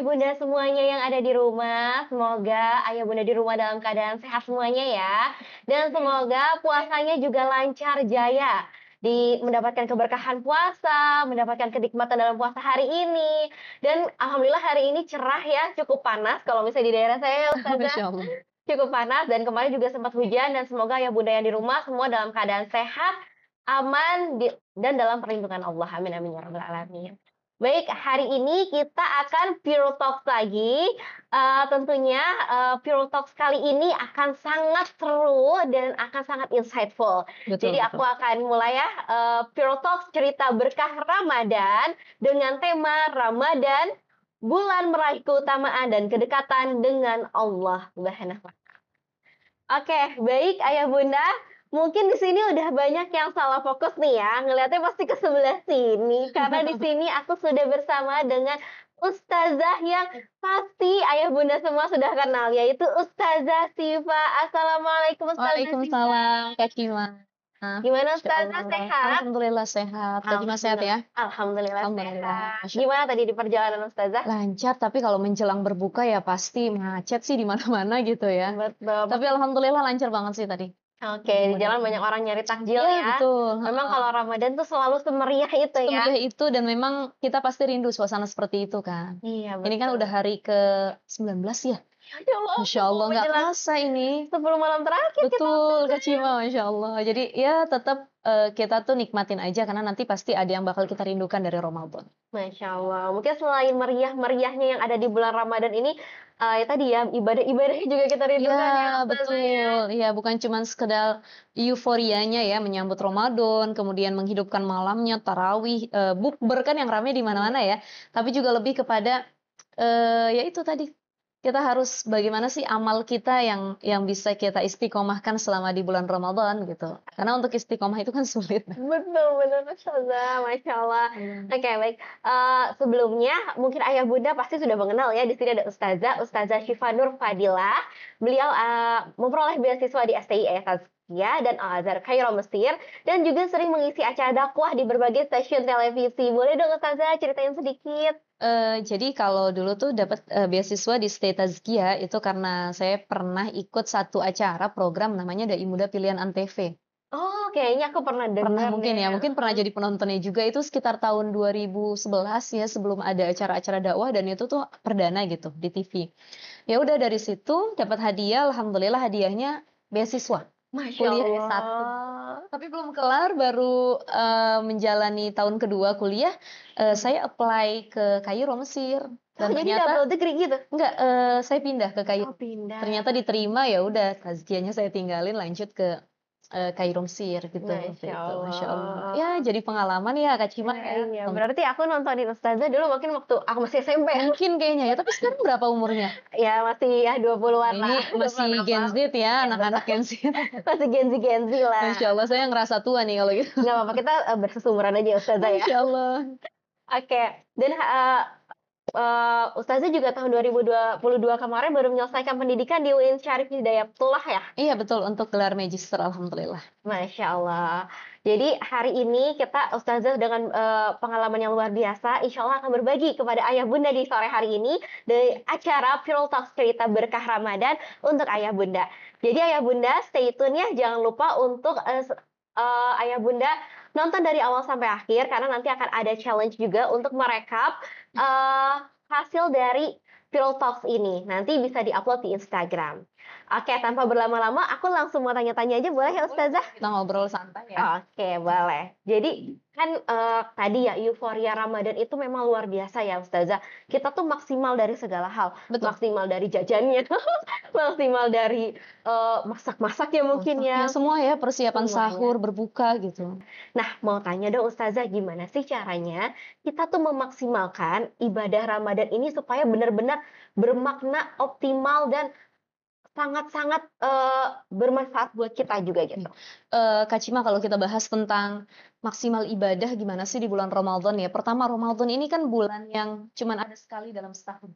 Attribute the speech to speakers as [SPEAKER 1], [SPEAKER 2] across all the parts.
[SPEAKER 1] bunda semuanya yang ada di rumah. Semoga ayah bunda di rumah dalam keadaan sehat semuanya ya. Dan semoga puasanya juga lancar jaya. Mendapatkan keberkahan puasa, mendapatkan kenikmatan dalam puasa hari ini. Dan alhamdulillah hari ini cerah ya, cukup panas. Kalau misalnya di daerah saya ya Ustazah,
[SPEAKER 2] Masya Allah.
[SPEAKER 1] cukup panas. Dan kemarin juga sempat hujan. Dan semoga ayah bunda yang di rumah semua dalam keadaan sehat, aman, dan dalam perlindungan Allah. Amin amin ya rabbal alamin. Baik, hari ini kita akan Pure Talks lagi. Tentunya Pure Talks kali ini akan sangat seru dan akan sangat insightful.
[SPEAKER 2] Betul,
[SPEAKER 1] Jadi aku
[SPEAKER 2] betul.
[SPEAKER 1] akan mulai ya Pure Talks cerita berkah Ramadan dengan tema Ramadan, bulan meraih keutamaan dan kedekatan dengan Allah Subhanahu wa Ta'ala. Oke, baik Ayah Bunda. Mungkin di sini udah banyak yang salah fokus nih ya, ngelihatnya pasti ke sebelah sini. Karena di sini aku sudah bersama dengan Ustazah yang pasti Ayah Bunda semua sudah kenal, yaitu Ustazah Sifa. Assalamualaikum Ustazah Sifa.
[SPEAKER 2] Waalaikumsalam, Kak Cima.
[SPEAKER 1] Gimana
[SPEAKER 2] Masya
[SPEAKER 1] Ustazah,
[SPEAKER 2] Allah.
[SPEAKER 1] sehat?
[SPEAKER 2] Alhamdulillah sehat. Kak Cima sehat ya?
[SPEAKER 1] Alhamdulillah
[SPEAKER 2] Alhamdulillah.
[SPEAKER 1] sehat.
[SPEAKER 2] Masya
[SPEAKER 1] Gimana tadi di perjalanan Ustazah?
[SPEAKER 2] Lancar, tapi kalau menjelang berbuka ya pasti macet sih di mana-mana gitu ya.
[SPEAKER 1] Betul.
[SPEAKER 2] Tapi alhamdulillah lancar banget sih tadi.
[SPEAKER 1] Oke, di jalan banyak orang nyari takjil
[SPEAKER 2] Iya,
[SPEAKER 1] ya.
[SPEAKER 2] betul.
[SPEAKER 1] Memang kalau Ramadan tuh selalu semeriah itu ya.
[SPEAKER 2] Semeriah itu dan memang kita pasti rindu suasana seperti itu kan.
[SPEAKER 1] Iya,
[SPEAKER 2] Ini kan
[SPEAKER 1] betul.
[SPEAKER 2] udah hari ke-19 ya.
[SPEAKER 1] Ya Allah,
[SPEAKER 2] Masya Allah, nggak
[SPEAKER 1] menjelang
[SPEAKER 2] kerasa ini.
[SPEAKER 1] 10 malam terakhir kita.
[SPEAKER 2] Betul, Kak Cima, Masya Allah. Jadi ya tetap kita tuh nikmatin aja karena nanti pasti ada yang bakal kita rindukan dari Ramadan.
[SPEAKER 1] Masya Allah. Mungkin selain meriah-meriahnya yang ada di bulan Ramadan ini, ya tadi ya, ibadah-ibadahnya juga kita rindukan ya,
[SPEAKER 2] Iya,
[SPEAKER 1] Ustazah ya.
[SPEAKER 2] betul. Iya, bukan cuma sekedar euforianya ya menyambut Ramadan, kemudian menghidupkan malamnya, tarawih, bukber kan yang ramai di mana-mana ya. Tapi juga lebih kepada ya itu tadi. Kita harus bagaimana sih amal kita yang bisa kita istiqomahkan selama di bulan Ramadan gitu. Karena untuk istiqomah itu kan sulit.
[SPEAKER 1] Betul, betul Ustazah. Masya Allah. Oke, baik. Sebelumnya, mungkin Ayah Bunda pasti sudah mengenal ya. Di sini ada Ustazah Syifa Nur Fadilah. Beliau memperoleh beasiswa di STI Tazkiyah dan Al-Azhar Kairo Mesir. Dan juga sering mengisi acara dakwah di berbagai stasiun televisi. Boleh dong Ustazah ceritain sedikit?
[SPEAKER 2] Jadi kalau dulu tuh dapat beasiswa di Stay Tazkiyah itu karena saya pernah ikut satu acara program namanya Dai Muda Pilihan Antv.
[SPEAKER 1] Oh, kayaknya aku pernah
[SPEAKER 2] Pernah
[SPEAKER 1] dengar
[SPEAKER 2] mungkin
[SPEAKER 1] deh.
[SPEAKER 2] ya, mungkin pernah jadi penontonnya juga itu sekitar tahun 2011 ya sebelum ada acara-acara dakwah dan itu tuh perdana gitu di TV. Ya udah dari situ dapat hadiah, alhamdulillah hadiahnya beasiswa.
[SPEAKER 1] Masya
[SPEAKER 2] Kuliah
[SPEAKER 1] Allah.
[SPEAKER 2] S1. Tapi belum kelar baru menjalani tahun kedua kuliah, saya apply ke Kairo Mesir dan
[SPEAKER 1] Jadi
[SPEAKER 2] ternyata
[SPEAKER 1] double degree gitu?
[SPEAKER 2] enggak, saya pindah ke Kairo.
[SPEAKER 1] Oh, pindah.
[SPEAKER 2] Ternyata diterima ya udah tazkiyahnya saya tinggalin lanjut ke Kairo Mesir gitu waktu
[SPEAKER 1] Masya
[SPEAKER 2] itu. Masya Allah.
[SPEAKER 1] Allah.
[SPEAKER 2] Ya jadi pengalaman ya Kak Cima ya.
[SPEAKER 1] Iya, berarti aku nontonin Ustazah dulu mungkin waktu aku masih SMP.
[SPEAKER 2] Mungkin kayaknya ya, tapi sekarang berapa umurnya?
[SPEAKER 1] Ya masih ya 20-an lah.
[SPEAKER 2] Ini masih
[SPEAKER 1] 20-an
[SPEAKER 2] Gen
[SPEAKER 1] apa.
[SPEAKER 2] Z ya, anak-anak Gen Z.
[SPEAKER 1] Masih Gen Z lah.
[SPEAKER 2] Masya Allah, saya ngerasa tua nih kalau gitu.
[SPEAKER 1] Nggak apa-apa, kita bersesumuran aja Ustazah ya.
[SPEAKER 2] Masya Allah.
[SPEAKER 1] Oke, dan Ustazah juga tahun 2022 kemarin baru menyelesaikan pendidikan di UIN Syarif Hidayatullah ya?
[SPEAKER 2] Iya betul, untuk gelar magister alhamdulillah.
[SPEAKER 1] Masya Allah. Jadi hari ini kita Ustazah dengan pengalaman yang luar biasa, insya Allah akan berbagi kepada Ayah Bunda di sore hari ini dari acara Pure Talks Cerita Berkah Ramadan untuk Ayah Bunda. Jadi Ayah Bunda stay tune ya, jangan lupa untuk Ayah Bunda nonton dari awal sampai akhir karena nanti akan ada challenge juga untuk merekap hasil dari Pure Talks ini. Nanti bisa diupload di Instagram. Oke, tanpa berlama-lama, aku langsung mau tanya-tanya aja boleh ya Ustazah?
[SPEAKER 2] Kita ngobrol santai ya.
[SPEAKER 1] Oke, boleh. Jadi kan tadi ya euforia Ramadan itu memang luar biasa ya Ustazah. Kita tuh maksimal dari segala hal.
[SPEAKER 2] Betul.
[SPEAKER 1] Maksimal dari jajannya, maksimal dari masak-masak ya mungkin ya.
[SPEAKER 2] Ya semua ya persiapan
[SPEAKER 1] Semuanya.
[SPEAKER 2] sahur, berbuka gitu.
[SPEAKER 1] Nah, mau tanya dong Ustazah, gimana sih caranya kita tuh memaksimalkan ibadah Ramadan ini supaya benar-benar bermakna, optimal, dan sangat-sangat bermanfaat buat kita juga gitu.
[SPEAKER 2] Kak Cima kalau kita bahas tentang maksimal ibadah gimana sih di bulan Ramadan ya. Pertama Ramadan ini kan bulan yang cuman ada sekali dalam setahun.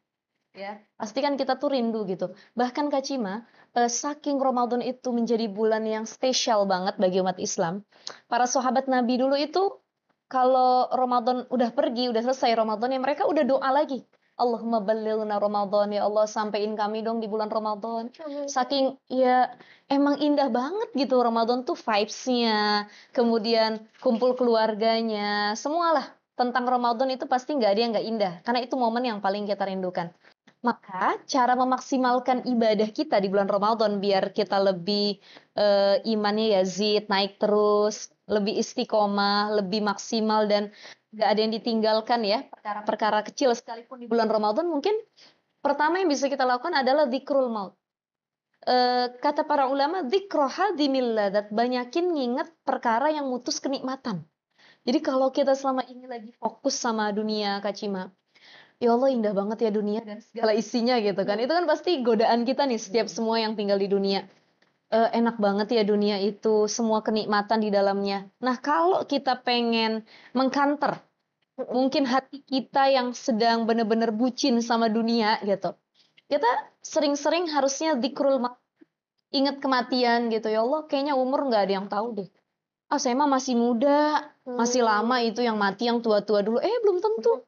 [SPEAKER 2] Ya, pasti kan kita tuh rindu gitu. Bahkan Kak Cima, saking Ramadan itu menjadi bulan yang spesial banget bagi umat Islam. Para sahabat Nabi dulu itu kalau Ramadan udah pergi, udah selesai Ramadan ya mereka udah doa lagi. Allahumma ballighna Ramadan, ya Allah sampein kami dong di bulan Ramadan.
[SPEAKER 1] Amin.
[SPEAKER 2] Saking ya emang indah banget gitu Ramadan tuh vibes-nya, kemudian kumpul keluarganya, semualah tentang Ramadan itu pasti nggak ada yang nggak indah, karena itu momen yang paling kita rindukan. Maka cara memaksimalkan ibadah kita di bulan Ramadan biar kita lebih imannya yazid, naik terus, lebih istiqomah, lebih maksimal dan nggak ada yang ditinggalkan ya, perkara-perkara kecil sekalipun di bulan Ramadan mungkin pertama yang bisa kita lakukan adalah dzikrul maut. Kata para ulama, dzikru hadimil ladzat, banyakin nginget perkara yang mutus kenikmatan. Jadi kalau kita selama ini lagi fokus sama dunia, Kak Cima, ya Allah indah banget ya dunia dan segala isinya gitu kan. Itu kan pasti godaan kita nih setiap semua yang tinggal di dunia. Enak banget ya dunia itu, semua kenikmatan di dalamnya. Nah, kalau kita pengen mengkanter, mungkin hati kita yang sedang benar-benar bucin sama dunia gitu. Kita sering-sering harusnya dzikrul maut, ingat kematian gitu. Ya Allah, kayaknya umur nggak ada yang tahu deh. Ah, saya mah masih muda, masih lama itu yang mati yang tua-tua dulu. Belum tentu.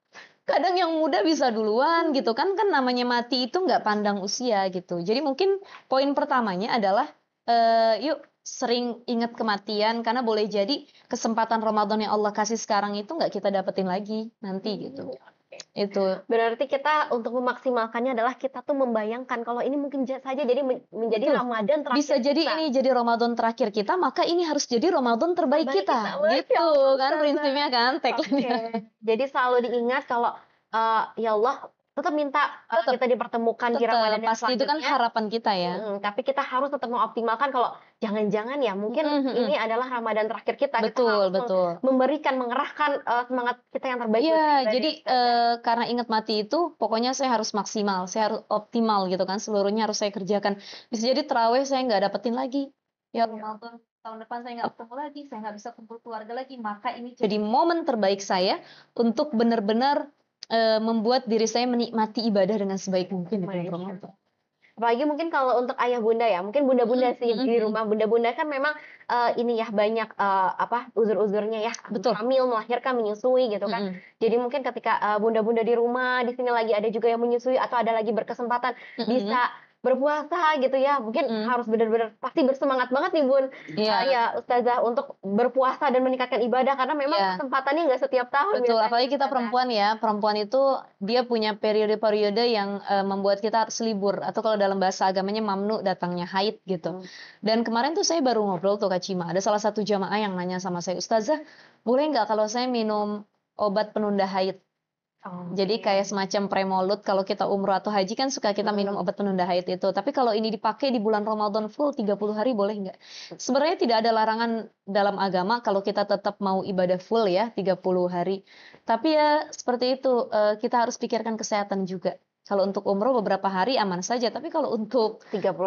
[SPEAKER 2] Kadang yang muda bisa duluan gitu kan namanya mati itu nggak pandang usia gitu. Jadi mungkin poin pertamanya adalah yuk sering ingat kematian karena boleh jadi kesempatan Ramadan yang Allah kasih sekarang itu nggak kita dapetin lagi nanti gitu. Itu
[SPEAKER 1] Berarti kita untuk memaksimalkannya adalah kita tuh membayangkan kalau ini mungkin saja jadi menjadi
[SPEAKER 2] betul.
[SPEAKER 1] Ramadan terakhir
[SPEAKER 2] Bisa jadi
[SPEAKER 1] kita.
[SPEAKER 2] ini jadi Ramadan terakhir kita, maka ini harus jadi Ramadan terbaik
[SPEAKER 1] Terbaik
[SPEAKER 2] kita.
[SPEAKER 1] kita. Masya
[SPEAKER 2] Gitu
[SPEAKER 1] Allah,
[SPEAKER 2] kan
[SPEAKER 1] Ustazah.
[SPEAKER 2] prinsipnya kan
[SPEAKER 1] Oke.
[SPEAKER 2] tagline-nya.
[SPEAKER 1] Jadi selalu diingat kalau ya Allah tetap minta
[SPEAKER 2] Tetap
[SPEAKER 1] kita dipertemukan di Ramadan yang
[SPEAKER 2] pasti itu kan
[SPEAKER 1] selanjutnya.
[SPEAKER 2] harapan kita ya.
[SPEAKER 1] Tapi kita harus tetap mengoptimalkan kalau jangan-jangan ya mungkin ini adalah Ramadan terakhir kita. Kita
[SPEAKER 2] Betul,
[SPEAKER 1] harus
[SPEAKER 2] betul.
[SPEAKER 1] memberikan, mengerahkan semangat kita yang terbaik.
[SPEAKER 2] Iya,
[SPEAKER 1] buat
[SPEAKER 2] jadi karena ingat mati itu, pokoknya saya harus maksimal, saya harus optimal gitu kan, seluruhnya harus saya kerjakan. Bisa jadi terawih saya nggak dapetin lagi. Ya Ramadan tahun depan saya nggak ketemu lagi, saya nggak bisa kumpul keluarga lagi. Maka ini jadi momen terbaik saya untuk benar-benar membuat diri saya menikmati ibadah dengan sebaik mungkin di bulan Ramadan.
[SPEAKER 1] Apalagi mungkin kalau untuk ayah bunda ya, mungkin bunda-bunda sih di rumah. Bunda-bunda kan memang ini ya banyak uzur-uzurnya ya,
[SPEAKER 2] Betul.
[SPEAKER 1] hamil, melahirkan, menyusui gitu kan. Jadi mungkin ketika bunda-bunda di rumah, di sini lagi ada juga yang menyusui atau ada lagi berkesempatan bisa berpuasa gitu ya, mungkin harus benar-benar pasti bersemangat banget nih Bun, ya Ustazah untuk berpuasa dan meningkatkan ibadah karena memang kesempatannya nggak setiap tahun.
[SPEAKER 2] Betul, apalagi kita perempuan ya, perempuan itu dia punya periode-periode yang membuat kita harus libur atau kalau dalam bahasa agamanya mamnu datangnya haid gitu. Dan kemarin tuh saya baru ngobrol tuh Kak Cima, ada salah satu jamaah yang nanya sama saya, Ustazah boleh nggak kalau saya minum obat penunda haid? Jadi kayak semacam Premolud kalau kita umroh atau haji kan suka kita minum obat penunda haid itu. Tapi kalau ini dipakai di bulan Ramadan full 30 hari boleh nggak? Sebenarnya tidak ada larangan dalam agama kalau kita tetap mau ibadah full ya 30 hari. Tapi ya seperti itu kita harus pikirkan kesehatan juga. Kalau untuk umroh beberapa hari aman saja, tapi kalau untuk
[SPEAKER 1] 30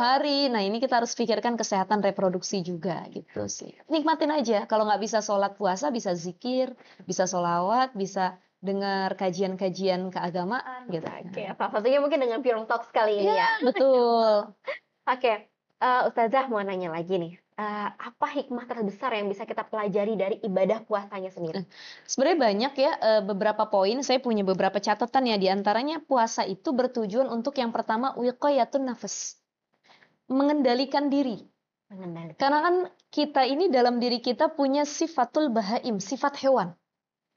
[SPEAKER 2] hari, nah ini kita harus pikirkan kesehatan reproduksi juga gitu sih. Nikmatin aja, kalau nggak bisa sholat puasa, bisa zikir, bisa sholawat, bisa dengar kajian-kajian keagamaan gitu.
[SPEAKER 1] Oke, salah satunya mungkin dengan Pure Talks kali ini ya.
[SPEAKER 2] Betul.
[SPEAKER 1] Oke, Ustazah mau nanya lagi nih. Apa hikmah terbesar yang bisa kita pelajari dari ibadah puasanya sendiri?
[SPEAKER 2] Sebenarnya banyak ya beberapa poin, saya punya beberapa catatan ya, di antaranya puasa itu bertujuan untuk yang pertama wiqayatun nafas. Mengendalikan diri. Karena kan kita ini dalam diri kita punya sifatul bahaim, sifat hewan.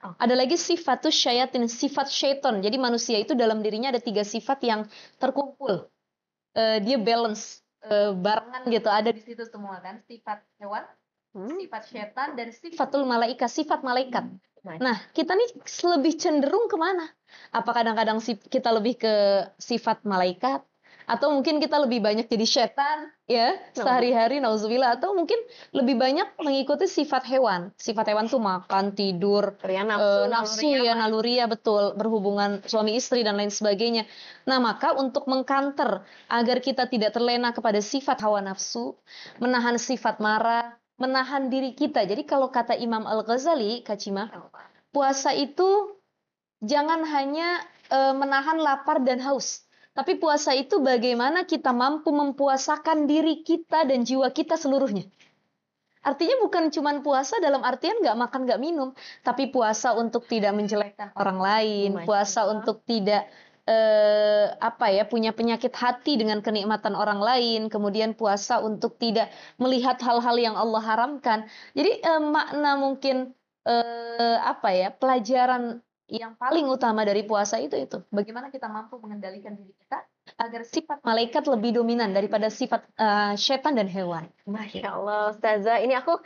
[SPEAKER 2] Ada lagi sifatus syayatin, sifat syaiton. Jadi manusia itu dalam dirinya ada 3 sifat yang terkumpul. Dia balance, barengan gitu, ada di situ semua kan. Sifat hewan, sifat syaitan, dan sifatul malaika, sifat malaikat. Nah, kita nih lebih cenderung kemana? Apa kadang-kadang kita lebih ke sifat malaikat? Atau mungkin kita lebih banyak jadi setan ya sehari-hari nauzubillah, atau mungkin lebih banyak mengikuti sifat hewan. Sifat hewan tuh makan, tidur, nafsu ya, naluriah, betul, berhubungan suami istri dan lain sebagainya. Nah, maka untuk mengkanter agar kita tidak terlena kepada sifat hawa nafsu, menahan sifat marah, menahan diri kita. Jadi kalau kata Imam Al-Ghazali, Kak Cima, puasa itu jangan hanya menahan lapar dan haus. Tapi puasa itu bagaimana kita mampu mempuasakan diri kita dan jiwa kita seluruhnya. Artinya bukan cuman puasa dalam artian nggak makan nggak minum, tapi puasa untuk tidak menjelekkan orang lain,
[SPEAKER 1] Masya
[SPEAKER 2] puasa
[SPEAKER 1] Allah.
[SPEAKER 2] untuk tidak punya penyakit hati dengan kenikmatan orang lain, kemudian puasa untuk tidak melihat hal-hal yang Allah haramkan. Jadi makna mungkin pelajaran yang paling utama dari puasa itu bagaimana kita mampu mengendalikan diri kita agar sifat malaikat lebih dominan daripada sifat setan dan hewan.
[SPEAKER 1] Masya Allah, Ustazah. Ini aku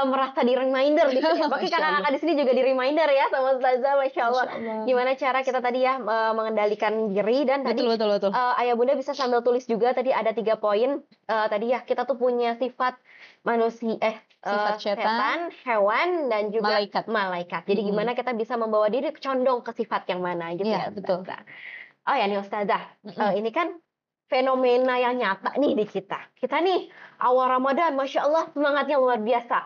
[SPEAKER 1] merasa di reminder di sini. Bahkan
[SPEAKER 2] Masya Allah.
[SPEAKER 1] kakak-kakak di sini juga di reminder ya sama Ustazah. Masya Allah.
[SPEAKER 2] Masya Allah.
[SPEAKER 1] Gimana cara kita tadi ya mengendalikan diri dan tadi
[SPEAKER 2] Betul.
[SPEAKER 1] Ayah Bunda bisa sambil tulis juga tadi ada 3 poin. Tadi ya kita tuh punya sifat manusia,
[SPEAKER 2] Sifat setan,
[SPEAKER 1] hewan dan juga
[SPEAKER 2] malaikat.
[SPEAKER 1] Jadi
[SPEAKER 2] Mm-mm.
[SPEAKER 1] gimana kita bisa membawa diri condong ke sifat yang mana gitu
[SPEAKER 2] Iya,
[SPEAKER 1] ya,
[SPEAKER 2] betul.
[SPEAKER 1] Ustazah. Oh ya nih Ustazah,
[SPEAKER 2] Mm-mm.
[SPEAKER 1] ini kan fenomena yang nyata nih di kita. Kita nih awal Ramadan, Masya Allah semangatnya luar biasa.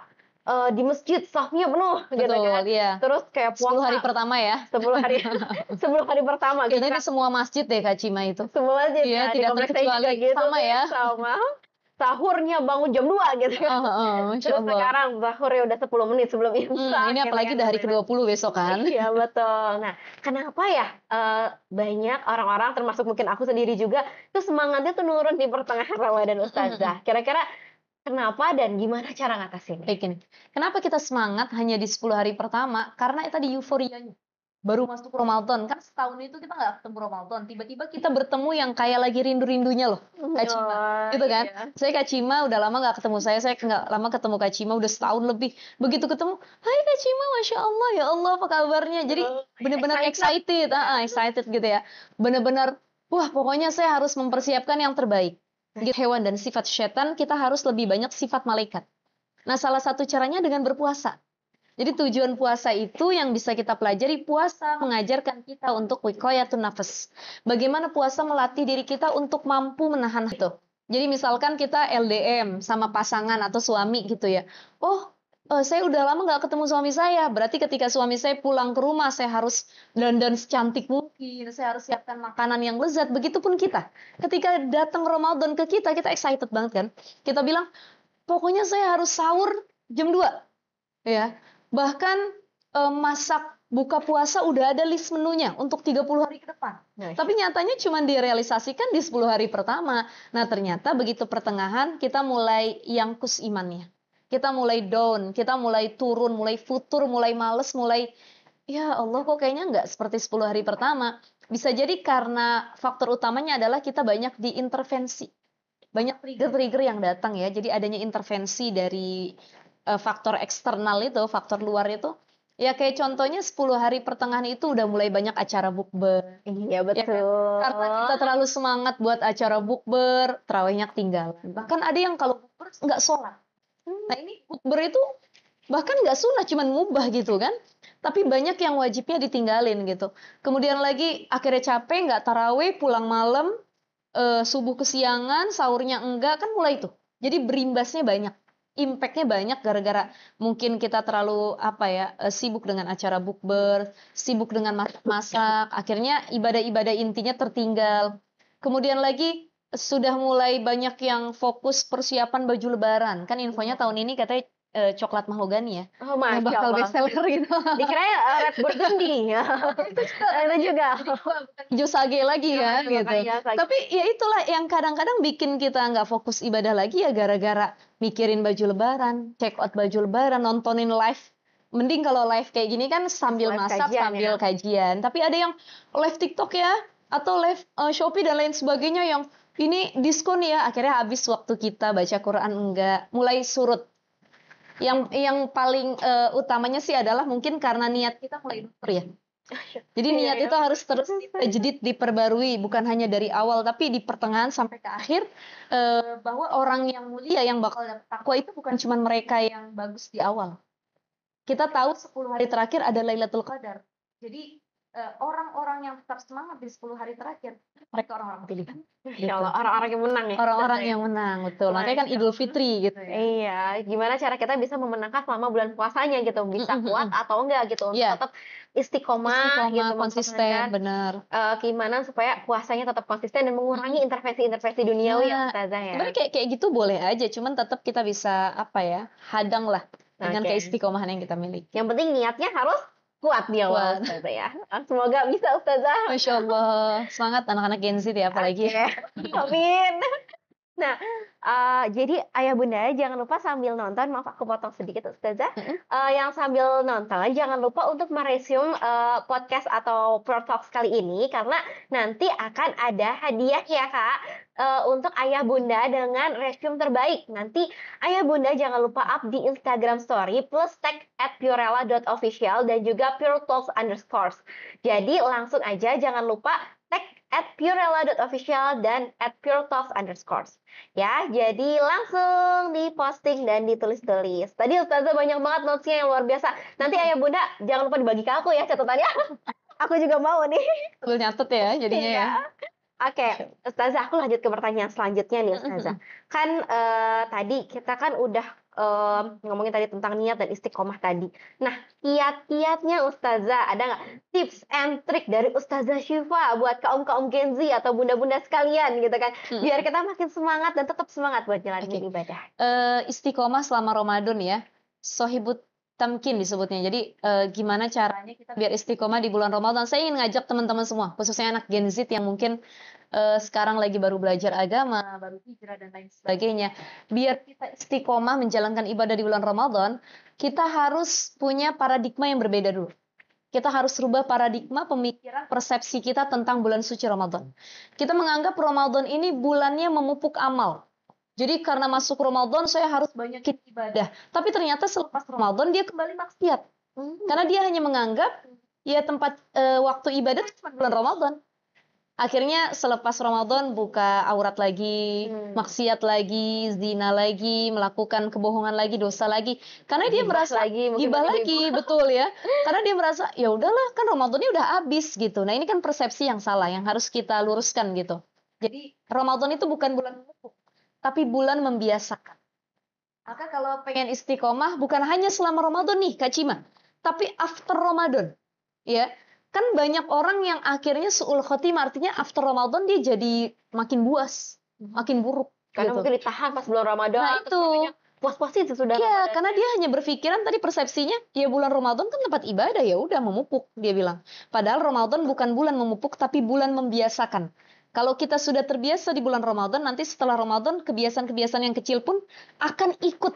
[SPEAKER 1] Di masjid safnya penuh gitu
[SPEAKER 2] Betul,
[SPEAKER 1] kan.
[SPEAKER 2] iya.
[SPEAKER 1] Terus kayak
[SPEAKER 2] 10 hari
[SPEAKER 1] puasa
[SPEAKER 2] pertama ya.
[SPEAKER 1] 10 hari 10 hari pertama gitu
[SPEAKER 2] Kayaknya
[SPEAKER 1] kan.
[SPEAKER 2] di semua masjid deh Kak Cima itu.
[SPEAKER 1] Semua masjid
[SPEAKER 2] Iya,
[SPEAKER 1] ya, di
[SPEAKER 2] tidak
[SPEAKER 1] komplek saya
[SPEAKER 2] terkecuali.
[SPEAKER 1] juga gitu
[SPEAKER 2] Sama
[SPEAKER 1] tuh,
[SPEAKER 2] ya.
[SPEAKER 1] sama. Sahurnya bangun jam 2 gitu kan.
[SPEAKER 2] Masya
[SPEAKER 1] Terus
[SPEAKER 2] Allah.
[SPEAKER 1] sekarang sahurnya udah 10 menit sebelum imsak.
[SPEAKER 2] Ini
[SPEAKER 1] gitu
[SPEAKER 2] apalagi
[SPEAKER 1] kan,
[SPEAKER 2] udah hari
[SPEAKER 1] sampai
[SPEAKER 2] ke-20 besok kan.
[SPEAKER 1] Iya betul. Nah, kenapa ya banyak orang-orang termasuk mungkin aku sendiri juga itu semangatnya tuh nurun di pertengahan Ramadan Ustazah. Kira-kira kenapa dan gimana cara ngatasinnya?
[SPEAKER 2] Baik ini. Kenapa kita semangat hanya di 10 hari pertama? Karena tadi euforianya. Baru masuk Ramadan, kan setahun itu kita nggak ketemu Ramadan. Tiba-tiba kita bertemu yang kayak lagi rindu-rindunya loh, Kak Cima. Gitu kan?
[SPEAKER 1] Iya.
[SPEAKER 2] Saya Kak Cima udah lama nggak ketemu saya nggak lama ketemu Kak Cima, udah setahun lebih. Begitu ketemu, hai Kak Cima, Masya Allah, ya Allah apa kabarnya? Jadi benar-benar excited, excited gitu ya. Benar-benar, wah pokoknya saya harus mempersiapkan yang terbaik. Gitu, hewan dan sifat setan, kita harus lebih banyak sifat malaikat. Nah, salah satu caranya dengan berpuasa. Jadi tujuan puasa itu yang bisa kita pelajari, puasa mengajarkan kita untuk wiqayatun nafas. Bagaimana puasa melatih diri kita untuk mampu menahan itu. Jadi misalkan kita LDM sama pasangan atau suami gitu ya. Saya udah lama nggak ketemu suami saya. Berarti ketika suami saya pulang ke rumah, saya harus dandan secantik mungkin. Saya harus siapkan makanan yang lezat. Begitupun kita. Ketika datang Ramadan ke kita excited banget kan. Kita bilang, pokoknya saya harus sahur jam 2. Ya. Bahkan masak buka puasa udah ada list menunya untuk 30 hari ke depan. Tapi nyatanya cuma direalisasikan di 10 hari pertama. Nah, ternyata begitu pertengahan kita mulai yangkus imannya. Kita mulai down, kita mulai turun, mulai futur, mulai males, mulai ya Allah kok kayaknya nggak seperti 10 hari pertama. Bisa jadi karena faktor utamanya adalah kita banyak diintervensi. Banyak trigger-trigger yang datang ya. Jadi adanya intervensi dari faktor eksternal itu, faktor luar itu, ya kayak contohnya 10 hari pertengahan itu udah mulai banyak acara bukber.
[SPEAKER 1] Iya betul.
[SPEAKER 2] Ya kan? Karena kita terlalu semangat buat acara bukber, tarawihnya ketinggalan. Bahkan ada yang kalau bukber nggak sholat. Nah ini bukber itu bahkan nggak sunnah, cuman mubah gitu kan. Tapi banyak yang wajibnya ditinggalin gitu. Kemudian lagi akhirnya capek, nggak tarawih, pulang malam, subuh kesiangan, sahurnya enggak, kan mulai tuh. Jadi berimbasnya banyak. Impact-nya banyak gara-gara mungkin kita terlalu sibuk dengan acara bukber, sibuk dengan masak, akhirnya ibadah-ibadah intinya tertinggal. Kemudian lagi sudah mulai banyak yang fokus persiapan baju lebaran. Kan infonya tahun ini katanya coklat mahogani ya.
[SPEAKER 1] Oh,
[SPEAKER 2] Yang
[SPEAKER 1] Masya
[SPEAKER 2] bakal
[SPEAKER 1] Allah.
[SPEAKER 2] bestseller gitu.
[SPEAKER 1] Dikira Red Burgundy ya. Itu juga.
[SPEAKER 2] Josage lagi kan gitu. Tapi ya itulah yang kadang-kadang bikin kita nggak fokus ibadah lagi ya gara-gara mikirin baju lebaran, check out baju lebaran, nontonin live. Mending kalau live kayak gini kan sambil
[SPEAKER 1] Live
[SPEAKER 2] masak,
[SPEAKER 1] kajian,
[SPEAKER 2] sambil kajian. Tapi ada yang live TikTok ya, atau live Shopee dan lain sebagainya yang ini diskon ya, akhirnya habis waktu kita baca Quran enggak, mulai surut. Yang paling utamanya sih adalah mungkin karena niat kita mulai luntur ya. Jadi niat itu harus terus ditajdid, diperbarui, bukan hanya dari awal tapi di pertengahan sampai ke akhir, bahwa orang yang mulia yang bakal dapat takwa itu bukan cuma mereka yang bagus di awal. Kita tahu 10 hari terakhir ada Lailatul Qadar. Jadi orang-orang yang tetap semangat di 10 hari terakhir, mereka orang-orang pilihan.
[SPEAKER 1] Masya Allah, orang-orang yang menang ya.
[SPEAKER 2] Orang-orang
[SPEAKER 1] Ustazah ya.
[SPEAKER 2] yang menang, betul. Makanya kan
[SPEAKER 1] Masya
[SPEAKER 2] Idul
[SPEAKER 1] Allah.
[SPEAKER 2] Fitri gitu ya.
[SPEAKER 1] Iya, gimana cara kita bisa memenangkan selama bulan puasanya gitu, bisa kuat atau enggak gitu, untuk
[SPEAKER 2] Iya,
[SPEAKER 1] tetap istiqomah gitu,
[SPEAKER 2] istiqomah, konsisten,
[SPEAKER 1] mempertahankan
[SPEAKER 2] benar.
[SPEAKER 1] gimana supaya puasanya tetap konsisten dan mengurangi intervensi-intervensi duniawi ya
[SPEAKER 2] Nah,
[SPEAKER 1] Ustazah ya.
[SPEAKER 2] sebenarnya kayak gitu boleh aja, cuman tetap kita bisa apa ya, hadang lah dengan
[SPEAKER 1] Oke.
[SPEAKER 2] keistiqomahan yang kita miliki.
[SPEAKER 1] Yang penting niatnya harus kuat di awal
[SPEAKER 2] Kuat.
[SPEAKER 1] Ustazah ya. Semoga bisa Ustazah.
[SPEAKER 2] Masya Allah, semangat anak-anak Gen Z ya apalagi.
[SPEAKER 1] Oke. Amin. Nah, jadi ayah bunda jangan lupa sambil nonton, maaf aku potong sedikit Ustazah, yang sambil nonton jangan lupa untuk meresume podcast atau Pro Talks kali ini, karena nanti akan ada hadiah ya Kak, untuk ayah bunda dengan resume terbaik. Nanti ayah bunda jangan lupa up di Instagram story plus tag @purella.official dan juga Pure Talks _ Jadi langsung aja jangan lupa tag @purella.official dan @puretalks _ ya, jadi langsung diposting dan ditulis-tulis. Tadi Ustazah banyak banget notes-nya yang luar biasa. Nanti ayah bunda jangan lupa dibagi ke aku ya catatannya. Aku juga mau nih.
[SPEAKER 2] Sambil nyatet ya jadinya ya.
[SPEAKER 1] Iya. Oke, Ustazah, aku lanjut ke pertanyaan selanjutnya nih Ustazah. Kan tadi kita kan udah ngomongin tadi tentang niat dan istiqomah tadi. Nah, kiat-kiatnya Ustazah, ada nggak tips and trik dari Ustazah Syifa buat kaum-kaum Gen Z atau bunda-bunda sekalian gitu kan, biar kita makin semangat dan tetap semangat buat jalanin ibadah.
[SPEAKER 2] Istiqomah selama Ramadan ya, sohibut tamkin disebutnya. Jadi gimana caranya kita biar istiqomah di bulan Ramadan. Saya ingin ngajak teman-teman semua, khususnya anak Gen Z yang mungkin sekarang lagi baru belajar agama, baru hijrah dan lain sebagainya. Biar kita istiqomah menjalankan ibadah di bulan Ramadan, kita harus punya paradigma yang berbeda dulu. Kita harus rubah paradigma pemikiran persepsi kita tentang bulan suci Ramadan. Kita menganggap Ramadan ini bulannya memupuk amal. Jadi karena masuk Ramadan saya harus banyakin ibadah. Tapi ternyata selepas Ramadan dia kembali maksiat. Karena dia hanya menganggap ya tempat waktu ibadah itu cuma bulan Ramadan. Akhirnya selepas Ramadan buka aurat lagi, maksiat lagi, zina lagi, melakukan kebohongan lagi, dosa lagi. Karena dia merasa gibah lagi, betul ya. Karena dia merasa ya udahlah kan Ramadannya udah habis gitu. Nah, ini kan persepsi yang salah yang harus kita luruskan gitu. Jadi Ramadan itu bukan bulan memupuk, tapi bulan membiasakan. Maka kalau pengen istiqomah bukan hanya selama Ramadan nih Kak Cima, tapi after Ramadan. Ya. Kan banyak orang yang akhirnya su'ul khotimah, artinya after Ramadan dia jadi makin buas, makin buruk.
[SPEAKER 1] Karena
[SPEAKER 2] gitu.
[SPEAKER 1] mungkin ditahan pas bulan Ramadan.
[SPEAKER 2] Nah itu.
[SPEAKER 1] Puas-puasin sesudah
[SPEAKER 2] Iya,
[SPEAKER 1] Ramadan.
[SPEAKER 2] karena dia hanya berpikiran tadi persepsinya, ya bulan Ramadan kan tempat ibadah, ya udah memupuk, dia bilang. Padahal Ramadan bukan bulan memupuk, tapi bulan membiasakan. Kalau kita sudah terbiasa di bulan Ramadan, nanti setelah Ramadan, kebiasaan-kebiasaan yang kecil pun akan ikut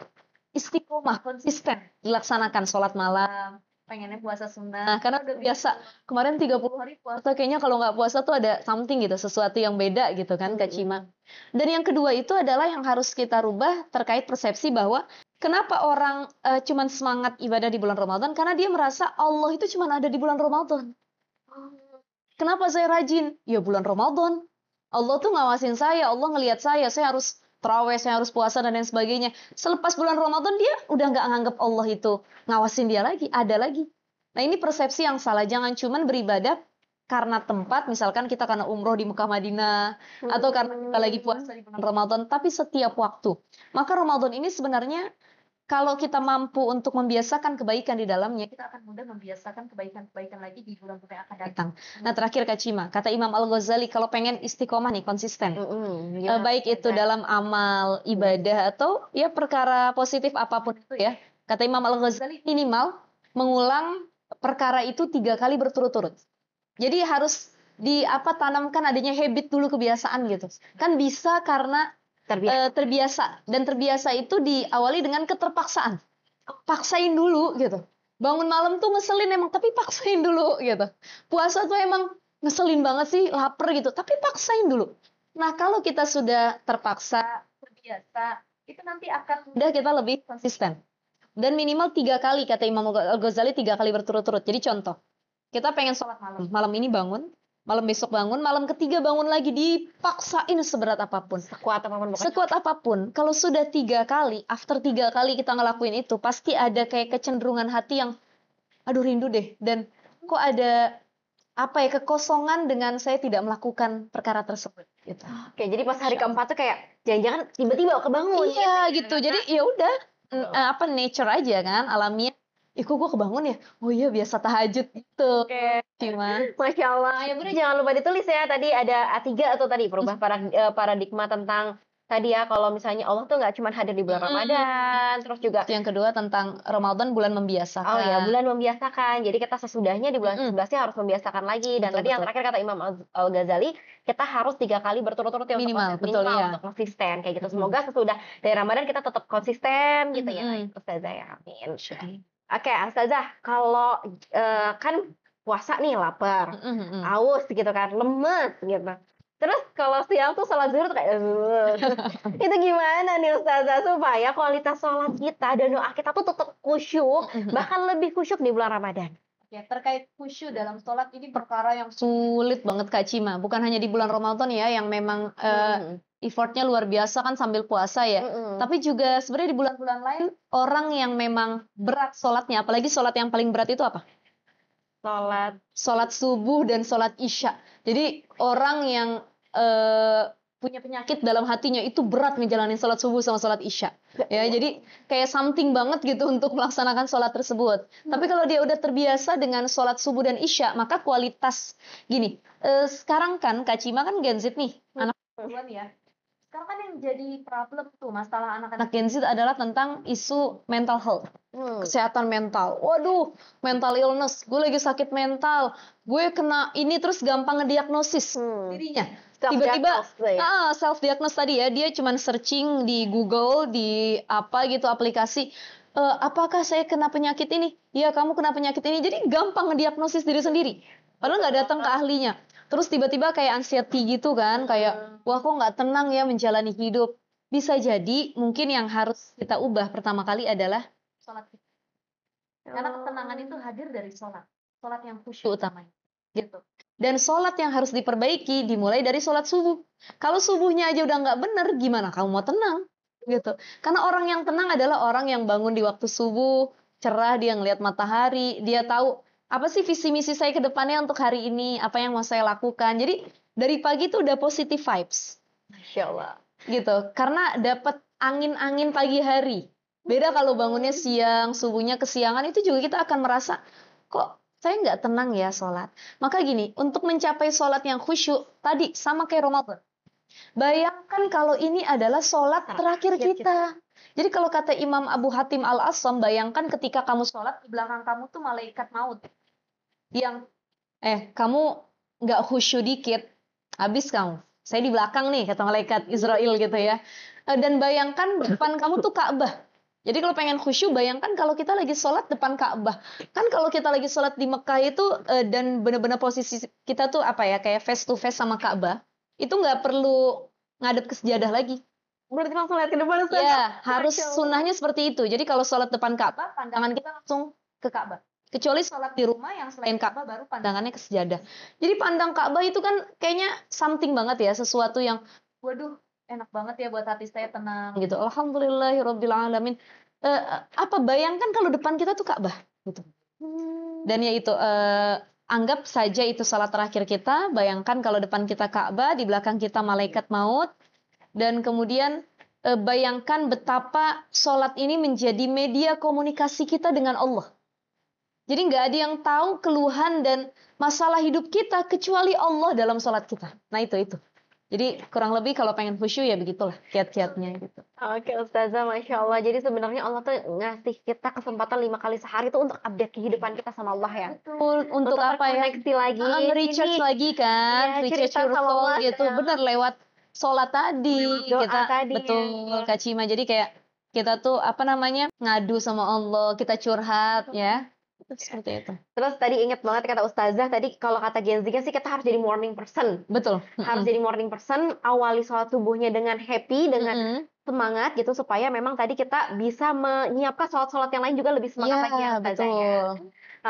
[SPEAKER 2] istiqomah, konsisten. Dilaksanakan sholat malam, pengennya puasa sunnah, karena udah biasa. Kemarin 30 hari puasa, kayaknya kalau nggak puasa tuh ada something gitu, sesuatu yang beda gitu kan, Kak Cima. Dan yang kedua itu adalah yang harus kita rubah terkait persepsi bahwa kenapa orang cuman semangat ibadah di bulan Ramadan, karena dia merasa Allah itu cuman ada di bulan Ramadan. Kenapa saya rajin? Ya bulan Ramadan. Allah tuh ngawasin saya, Allah ngelihat saya harus terawih, saya harus puasa dan lain sebagainya. Selepas bulan Ramadan dia udah nggak nganggap Allah itu ngawasin dia lagi, ada lagi. Nah ini persepsi yang salah, jangan cuman beribadah karena tempat, misalkan kita karena umroh di Mekah Madinah, atau karena kita lagi puasa di bulan Ramadan, tapi setiap waktu. Maka Ramadan ini sebenarnya kalau kita mampu untuk membiasakan kebaikan di dalamnya, kita akan mudah membiasakan kebaikan-kebaikan lagi di bulan-bulan yang akan datang. Nah terakhir Kak Cima, kata Imam Al-Ghazali, kalau pengen istiqomah nih, konsisten. Baik itu dalam amal, ibadah, atau ya perkara positif apapun itu ya. Kata Imam Al-Ghazali, minimal mengulang perkara itu 3 kali berturut-turut. Jadi harus tanamkan adanya habit dulu, kebiasaan gitu. Kan bisa karena terbiasa. Dan terbiasa itu diawali dengan keterpaksaan. Paksain dulu gitu. Bangun malam tuh ngeselin emang, tapi paksain dulu gitu. Puasa tuh emang ngeselin banget sih, lapar gitu, tapi paksain dulu. Nah kalau kita sudah terpaksa, terbiasa, itu nanti akan mudah kita lebih konsisten. Dan minimal 3 kali, kata Imam Al-Ghazali, 3 kali berturut-turut. Jadi contoh, kita pengen sholat malam. Malam ini bangun, malam besok bangun, malam ketiga bangun lagi, dipaksain seberat apapun.
[SPEAKER 1] Sekuat apapun.
[SPEAKER 2] Sekuat apapun. Kalau sudah 3 kali, after 3 kali kita ngelakuin itu, pasti ada kayak kecenderungan hati yang, aduh rindu deh. Dan kok ada apa ya, kekosongan dengan saya tidak melakukan perkara tersebut gitu.
[SPEAKER 1] Oke, jadi pas hari
[SPEAKER 2] Masya Allah.
[SPEAKER 1] keempat tuh kayak jangan-jangan tiba-tiba kebangun gitu
[SPEAKER 2] Iya
[SPEAKER 1] ya.
[SPEAKER 2] gitu. Jadi ya udah apa nature aja kan, alamiah. Ih kok gue kebangun ya? Oh iya biasa tahajud gitu.
[SPEAKER 1] Oke.
[SPEAKER 2] Cuma
[SPEAKER 1] Masya Allah. Ya bunda jangan lupa ditulis ya. Tadi ada A3 atau tadi perubah paradigma tentang tadi ya kalau misalnya Allah tuh nggak cuma hadir di bulan Ramadan, terus juga
[SPEAKER 2] yang kedua tentang Ramadan bulan membiasakan.
[SPEAKER 1] oh ya bulan membiasakan. Jadi kita sesudahnya di bulan
[SPEAKER 2] Mm-mm.
[SPEAKER 1] 11-nya harus membiasakan lagi. Dan
[SPEAKER 2] Betul,
[SPEAKER 1] tadi yang
[SPEAKER 2] betul.
[SPEAKER 1] terakhir kata Imam Al-Ghazali, kita harus 3 kali berturut-turut ya untuk
[SPEAKER 2] Minimal, betul,
[SPEAKER 1] minimal
[SPEAKER 2] iya.
[SPEAKER 1] untuk konsisten kayak gitu.
[SPEAKER 2] Mm-mm.
[SPEAKER 1] Semoga sesudah dari Ramadan kita tetap konsisten gitu ya,
[SPEAKER 2] Mm-mm.
[SPEAKER 1] Ustazah ya. Amin.
[SPEAKER 2] Insya
[SPEAKER 1] Oke, Ustazah, kalau kan puasa nih lapar,
[SPEAKER 2] Mm-mm.
[SPEAKER 1] aus gitu kan, lemes gitu. Terus kalau siang tuh sholat zuhur tuh kayak itu gimana nih Ustazah supaya kualitas sholat kita dan doa kita tuh tetap khusyuk, bahkan lebih khusyuk di bulan Ramadan.
[SPEAKER 2] Ya, terkait khusyuk dalam sholat ini perkara yang sulit banget Kak Cima. Bukan hanya di bulan Ramadan ya, yang memang effortnya luar biasa kan sambil puasa ya. Tapi juga sebenarnya di bulan-bulan lain, orang yang memang berat sholatnya, apalagi sholat yang paling berat itu apa? Sholat subuh dan sholat isya. Jadi orang yang punya penyakit dalam hatinya itu berat ngejalanin sholat subuh sama sholat isya. Ya, jadi kayak something banget gitu untuk melaksanakan sholat tersebut. Tapi kalau dia udah terbiasa dengan sholat subuh dan isya, maka kualitas gini. Sekarang kan Kak Cima kan Gen Z nih, anak duluan ya. Sekarang kan yang jadi problem tuh masalah anak-anak Gen Z adalah tentang isu mental health. Kesehatan mental. Waduh, mental illness. Gue lagi sakit mental. Gue kena ini terus gampang ngediagnosis dirinya. Tiba-tiba self diagnose tadi ya, dia cuman searching di Google, di apa gitu aplikasi. Apakah saya kena penyakit ini? Ya, kamu kena penyakit ini. Jadi gampang ngediagnosis diri sendiri. Padahal nggak datang ke ahlinya. Terus tiba-tiba kayak anxiety gitu kan, kayak wah kok nggak tenang ya menjalani hidup. Bisa jadi mungkin yang harus kita ubah pertama kali adalah sholat kita. Karena ketenangan itu hadir dari sholat. Sholat yang khusyuk utamanya. Gitu. Dan sholat yang harus diperbaiki dimulai dari sholat subuh. Kalau subuhnya aja udah nggak bener, gimana kamu mau tenang? Gitu. Karena orang yang tenang adalah orang yang bangun di waktu subuh, cerah, dia ngelihat matahari, dia tahu apa sih visi misi saya ke depannya untuk hari ini, apa yang mau saya lakukan. Jadi dari pagi tuh udah positive vibes.
[SPEAKER 1] Masya Allah.
[SPEAKER 2] Gitu. Karena dapat angin-angin pagi hari. Beda kalau bangunnya siang, subuhnya kesiangan, itu juga kita akan merasa, kok saya nggak tenang ya sholat. Maka gini, untuk mencapai sholat yang khusyuk, tadi sama kayak Ramadan. Bayangkan kalau ini adalah sholat terakhir kita. Jadi kalau kata Imam Abu Hatim Al-Assam, bayangkan ketika kamu sholat, di belakang kamu tuh malaikat maut. Yang, kamu nggak khusyuk dikit, habis kamu. Saya di belakang nih, kata malaikat Israel gitu ya. Dan bayangkan depan kamu tuh Ka'bah. Jadi kalau pengen khusyuk, bayangkan kalau kita lagi sholat depan Ka'bah. Kan kalau kita lagi sholat di Mekah itu, dan benar-benar posisi kita tuh apa ya, kayak face to face sama Ka'bah, itu nggak perlu ngadep ke sejadah lagi.
[SPEAKER 1] Berarti langsung lihat ke depan Ustaz.
[SPEAKER 2] Ya, harus sunnahnya seperti itu. Jadi kalau sholat depan Ka'bah, pandangan kita langsung ke Ka'bah. Kecuali sholat di rumah yang selain Ka'bah baru pandangannya ke sejadah. Jadi pandang Ka'bah itu kan kayaknya something banget ya, sesuatu yang waduh enak banget ya buat hati saya tenang gitu. Alhamdulillahirabbil alamin. Apa bayangkan kalau depan kita tuh Ka'bah gitu. Dan ya itu anggap saja itu salat terakhir kita. Bayangkan kalau depan kita Ka'bah, di belakang kita malaikat maut, dan kemudian bayangkan betapa sholat ini menjadi media komunikasi kita dengan Allah. Jadi nggak ada yang tahu keluhan dan masalah hidup kita kecuali Allah dalam sholat kita. Nah itu. Jadi kurang lebih kalau pengen khusyuk ya begitulah kiat-kiatnya gitu.
[SPEAKER 1] Oke Ustazah, Masya Allah. Jadi sebenarnya Allah tuh ngasih kita kesempatan 5 kali sehari tuh untuk update kehidupan kita sama Allah ya.
[SPEAKER 2] Betul, untuk apa ya?
[SPEAKER 1] Terkoneksi lagi.
[SPEAKER 2] Recharge lagi kan,
[SPEAKER 1] Iya,
[SPEAKER 2] recharge
[SPEAKER 1] cerita
[SPEAKER 2] your
[SPEAKER 1] sama
[SPEAKER 2] soul
[SPEAKER 1] Allah
[SPEAKER 2] gitu.
[SPEAKER 1] ya.
[SPEAKER 2] Bener lewat sholat tadi
[SPEAKER 1] Lewat doa
[SPEAKER 2] kita
[SPEAKER 1] tadi ya.
[SPEAKER 2] betul Kak Cima. Jadi kayak kita tuh apa namanya ngadu sama Allah, kita curhat ya. Seperti itu.
[SPEAKER 1] Terus tadi inget banget kata Ustazah tadi kalau kata Gen Z sih kita harus jadi morning person.
[SPEAKER 2] Betul.
[SPEAKER 1] Harus jadi morning person, awali sholat subuhnya dengan happy, dengan semangat gitu supaya memang tadi kita bisa menyiapkan sholat-sholat yang lain juga lebih semangat lagi ya Ustazah ya.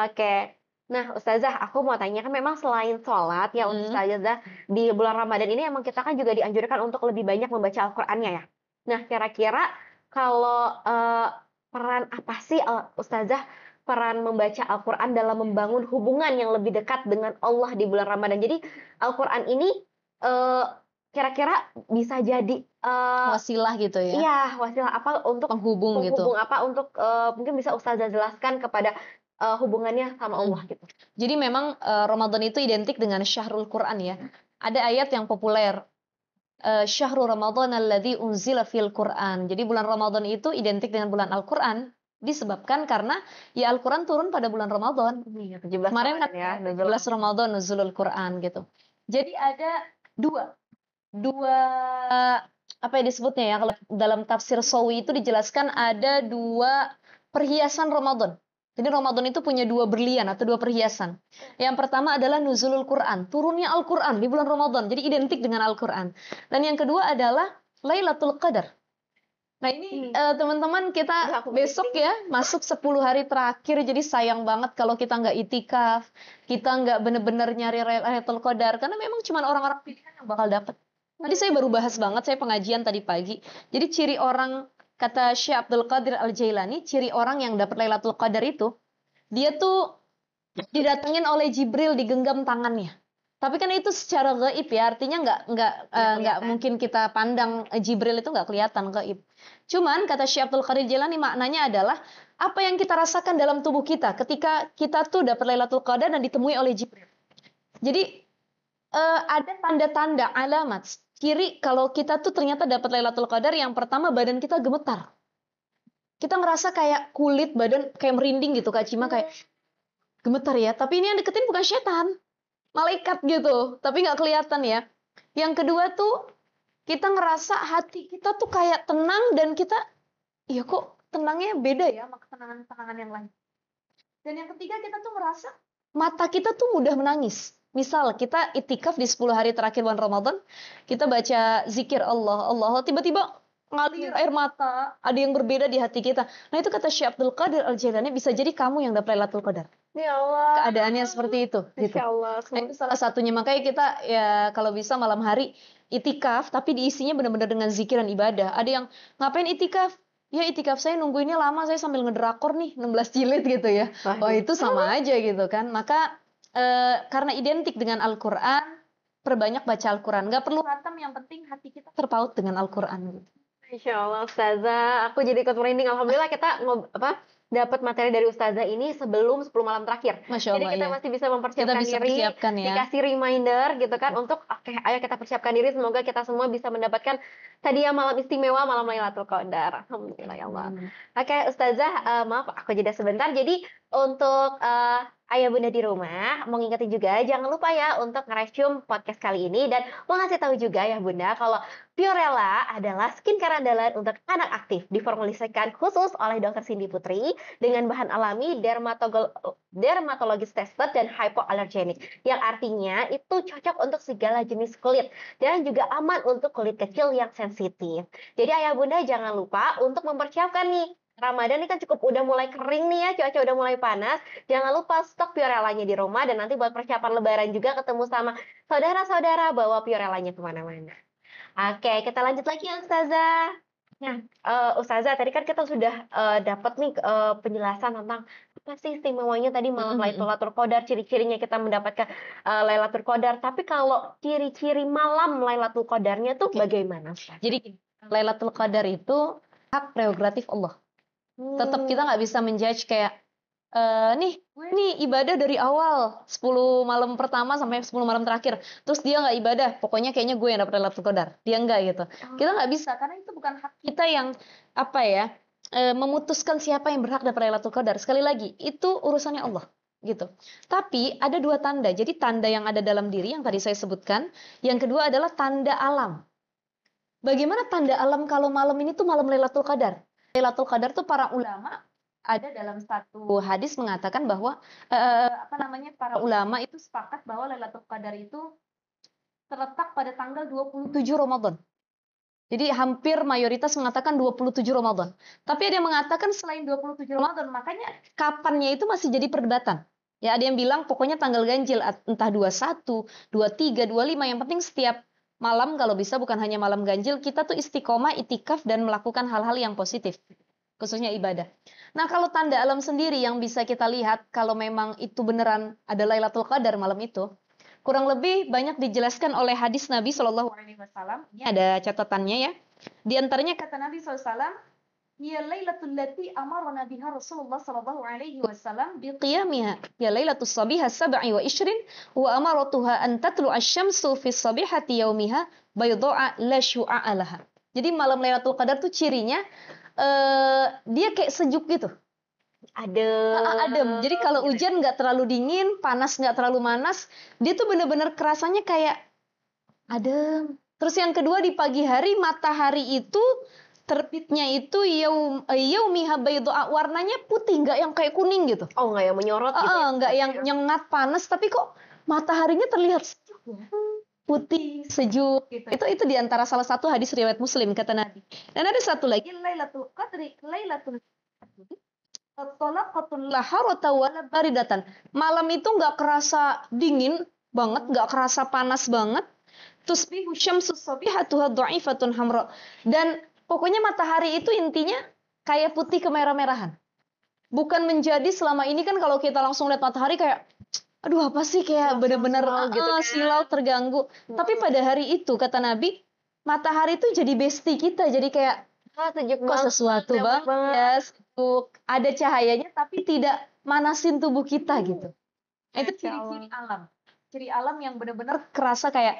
[SPEAKER 1] Oke. Nah Ustazah, aku mau tanya kan memang selain sholat ya Ustazah di bulan Ramadan ini emang kita kan juga dianjurkan untuk lebih banyak membaca Al-Qur'annya ya. Nah kira-kira kalau peran apa sih Ustazah peran membaca Al-Quran dalam membangun hubungan yang lebih dekat dengan Allah di bulan Ramadan. Jadi Al-Quran ini eh, kira-kira bisa jadi
[SPEAKER 2] Wasilah gitu ya,
[SPEAKER 1] iya wasilah apa untuk
[SPEAKER 2] penghubung gitu.
[SPEAKER 1] penghubung apa untuk mungkin bisa Ustazah jelaskan kepada hubungannya sama Allah gitu.
[SPEAKER 2] Jadi memang Ramadan itu identik dengan syahrul Quran ya. Ada ayat yang populer, syahrul Ramadan alladzi unzila fil Quran. Jadi bulan Ramadan itu identik dengan bulan Al-Quran. Disebabkan karena ya Al-Quran turun pada bulan Ramadan.
[SPEAKER 1] Iya, 17
[SPEAKER 2] Kemarin kan
[SPEAKER 1] Ramadan ya,
[SPEAKER 2] 17 Ramadan nuzulul Quran gitu. Jadi ada dua apa yang disebutnya ya, kalau dalam tafsir Sawi itu dijelaskan ada dua perhiasan Ramadan. Jadi Ramadan itu punya dua berlian atau dua perhiasan. Yang pertama adalah nuzulul Quran, turunnya Al-Quran di bulan Ramadan. Jadi identik dengan Al-Quran. Dan yang kedua adalah Lailatul Qadar. Nah ini teman-teman
[SPEAKER 1] Aduh,
[SPEAKER 2] kita
[SPEAKER 1] aku
[SPEAKER 2] besok ya masuk 10 hari terakhir, jadi sayang banget kalau kita nggak itikaf, kita nggak bener-bener nyari Lailatul Qadar, karena memang cuma orang-orang pilihan yang bakal dapat. Tadi saya baru bahas banget, saya pengajian tadi pagi. Jadi ciri orang, kata Syekh Abdul Qadir Al-Jailani, ciri orang yang dapat Lailatul Qadar itu, dia tuh didatengin oleh Jibril, digenggam tangannya. Tapi kan itu secara gaib ya, artinya nggak
[SPEAKER 1] kelihatan.
[SPEAKER 2] mungkin kita pandang Jibril itu nggak kelihatan gaib. Cuman kata Syekh Abdul Qadir Jailani maknanya adalah apa yang kita rasakan dalam tubuh kita ketika kita tuh dapat Lailatul Qadar dan ditemui oleh Jibril. Jadi ada tanda-tanda alamat ciri kalau kita tuh ternyata dapat Lailatul Qadar. Yang pertama, badan kita gemetar. Kita ngerasa kayak kulit badan kayak merinding gitu Kak Cima, kayak gemetar ya. Tapi ini yang deketin bukan setan, malaikat gitu, tapi nggak kelihatan ya. Yang kedua tuh kita ngerasa hati kita tuh kayak tenang dan kita, ya kok tenangnya beda ya sama ketenangan-ketenangan yang lain. Dan yang ketiga kita tuh merasa mata kita tuh mudah menangis. Misal kita itikaf di 10 hari terakhir bulan Ramadan, kita baca zikir Allah, Allah, tiba-tiba ngalir air mata, ada yang berbeda di hati kita. Nah itu kata Syekh Abdul Qadir Al-Jailani, bisa jadi kamu yang dapat Lailatul Qadar.
[SPEAKER 1] Ya Allah.
[SPEAKER 2] Keadaannya seperti itu. Gitu.
[SPEAKER 1] Insya Allah.
[SPEAKER 2] Nah, itu salah satunya. Makanya kita ya kalau bisa malam hari itikaf, tapi diisinya benar-benar dengan zikir dan ibadah. Ada yang ngapain itikaf? Ya itikaf saya nungguinnya lama, saya sambil ngedrakor nih 16 jilid gitu ya. Oh itu sama aja gitu kan. Maka karena identik dengan Al-Quran, perbanyak baca Al-Quran. Gak perlu hatam, yang penting hati kita terpaut dengan Al-Quran gitu.
[SPEAKER 1] Insya Allah Ustazah, aku jadi ikut merinding. Alhamdulillah kita dapat materi dari Ustazah ini sebelum 10 malam terakhir.
[SPEAKER 2] Masya Allah,
[SPEAKER 1] Jadi kita
[SPEAKER 2] ya.
[SPEAKER 1] masih bisa mempersiapkan
[SPEAKER 2] Kita bisa
[SPEAKER 1] diri,
[SPEAKER 2] persiapkan ya.
[SPEAKER 1] dikasih reminder gitu kan untuk oke, ayo kita persiapkan diri. Semoga kita semua bisa mendapatkan hadiah malam istimewa, malam Lailatul Qadar. Alhamdulillah ya Allah. Oke Ustazah, maaf aku jeda sebentar. Jadi untuk ayah bunda di rumah, mau ngingetin juga jangan lupa ya untuk nge-review podcast kali ini dan mau ngasih tahu juga ya bunda kalau Fiorella adalah skincare andalan untuk anak aktif, diformulasikan khusus oleh Dr. Cindy Putri dengan bahan alami dermatologis tested dan hypoallergenic, yang artinya itu cocok untuk segala jenis kulit dan juga aman untuk kulit kecil yang sensitif. Jadi ayah bunda jangan lupa untuk mempersiapkan nih. Ramadan ini kan cukup udah mulai kering nih ya, cuaca udah mulai panas. Jangan lupa stok Fiorellanya di rumah dan nanti buat persiapan lebaran juga ketemu sama saudara-saudara, bawa Fiorellanya kemana-mana. Oke, kita lanjut lagi ya Ustazah. Nah, Ustazah, tadi kan kita sudah dapat nih penjelasan tentang apa sih istimewanya tadi malam Lailatul Qadar, ciri-cirinya kita mendapatkan Lailatul Qadar. Tapi kalau ciri-ciri malam Lailatul Qadarnya tuh bagaimana, Ustazah?
[SPEAKER 2] Jadi Lailatul Qadar itu hak prerogatif Allah. Tetap kita nggak bisa menjudge kayak nih ibadah dari awal 10 malam pertama sampai 10 malam terakhir, terus dia nggak ibadah, pokoknya kayaknya gue yang dapat Lailatul Qadar, dia enggak gitu. Kita nggak bisa, karena itu bukan hak kita yang apa ya, memutuskan siapa yang berhak dapat Lailatul Qadar. Sekali lagi itu urusannya Allah gitu. Tapi ada dua tanda. Jadi tanda yang ada dalam diri yang tadi saya sebutkan, yang kedua adalah tanda alam. Bagaimana tanda alam kalau malam ini tuh malam Lailatul Qadar? Lailatul Qadar tuh para ulama ada dalam satu hadis mengatakan bahwa para ulama itu sepakat bahwa Lailatul Qadar itu terletak pada tanggal 27 Ramadan. Jadi hampir mayoritas mengatakan 27 Ramadan. Tapi ada yang mengatakan selain 27 Ramadan, makanya kapannya itu masih jadi perdebatan. Ya, ada yang bilang pokoknya tanggal ganjil, entah 21, 23, 25, yang penting setiap malam kalau bisa, bukan hanya malam ganjil, kita tuh istiqomah, itikaf dan melakukan hal-hal yang positif. khususnya ibadah. Nah, kalau tanda alam sendiri yang bisa kita lihat kalau memang itu beneran ada Lailatul Qadar malam itu, kurang lebih banyak dijelaskan oleh hadis Nabi Shallallahu Alaihi Wasallam. Ini ada catatannya ya. Di antaranya kata Nabi SAW, "Ya Lailatul lati amarna biha Rasulullah Shallallahu Alaihi Wasallam bi qiyamiha. Ya Lailatul sabiha sab'i wa ishrin wa amaratuha an tatlu'a asy-syamsu fi sabihati yaumiha bayda'a la syu'a laha." Jadi malam Lailatul Qadar tuh cirinya dia kayak sejuk gitu. Adem. Jadi kalau hujan nggak terlalu dingin, panas nggak terlalu panas, dia tuh bener-bener kerasanya kayak adem. Terus yang kedua di pagi hari matahari itu terbitnya itu yaumiha bayda'a, warnanya putih, nggak yang kayak kuning gitu.
[SPEAKER 1] Oh, nggak yang menyorot gitu ya?
[SPEAKER 2] Nggak yang nyengat panas, tapi kok mataharinya terlihat sejuk ya. Putih, sejuk gitu. Itu di antara salah satu hadis riwayat Muslim kata Nabi. Dan ada satu lagi Lailatul Qadri, Lailatul Talaqatul laharata wala baridatan. Malam itu nggak kerasa dingin banget, nggak kerasa panas banget. Tusbihu syamsus sabihatuha dha'ifatun hamra. Dan pokoknya matahari itu intinya kayak putih kemerah-merahan. Bukan menjadi selama ini kan kalau kita langsung lihat matahari kayak aduh apa sih, kayak bener-bener
[SPEAKER 1] gitu kan.
[SPEAKER 2] silau, terganggu. Tapi pada hari itu kata Nabi, matahari itu jadi bestie kita, jadi kayak
[SPEAKER 1] Sejuk
[SPEAKER 2] kok
[SPEAKER 1] banget,
[SPEAKER 2] sesuatu
[SPEAKER 1] enak
[SPEAKER 2] banget ya, sejuk, ada cahayanya tapi tidak manasin tubuh kita gitu. Itu
[SPEAKER 1] Masya Allah.
[SPEAKER 2] ciri-ciri alam. Ciri alam yang benar-benar kerasa kayak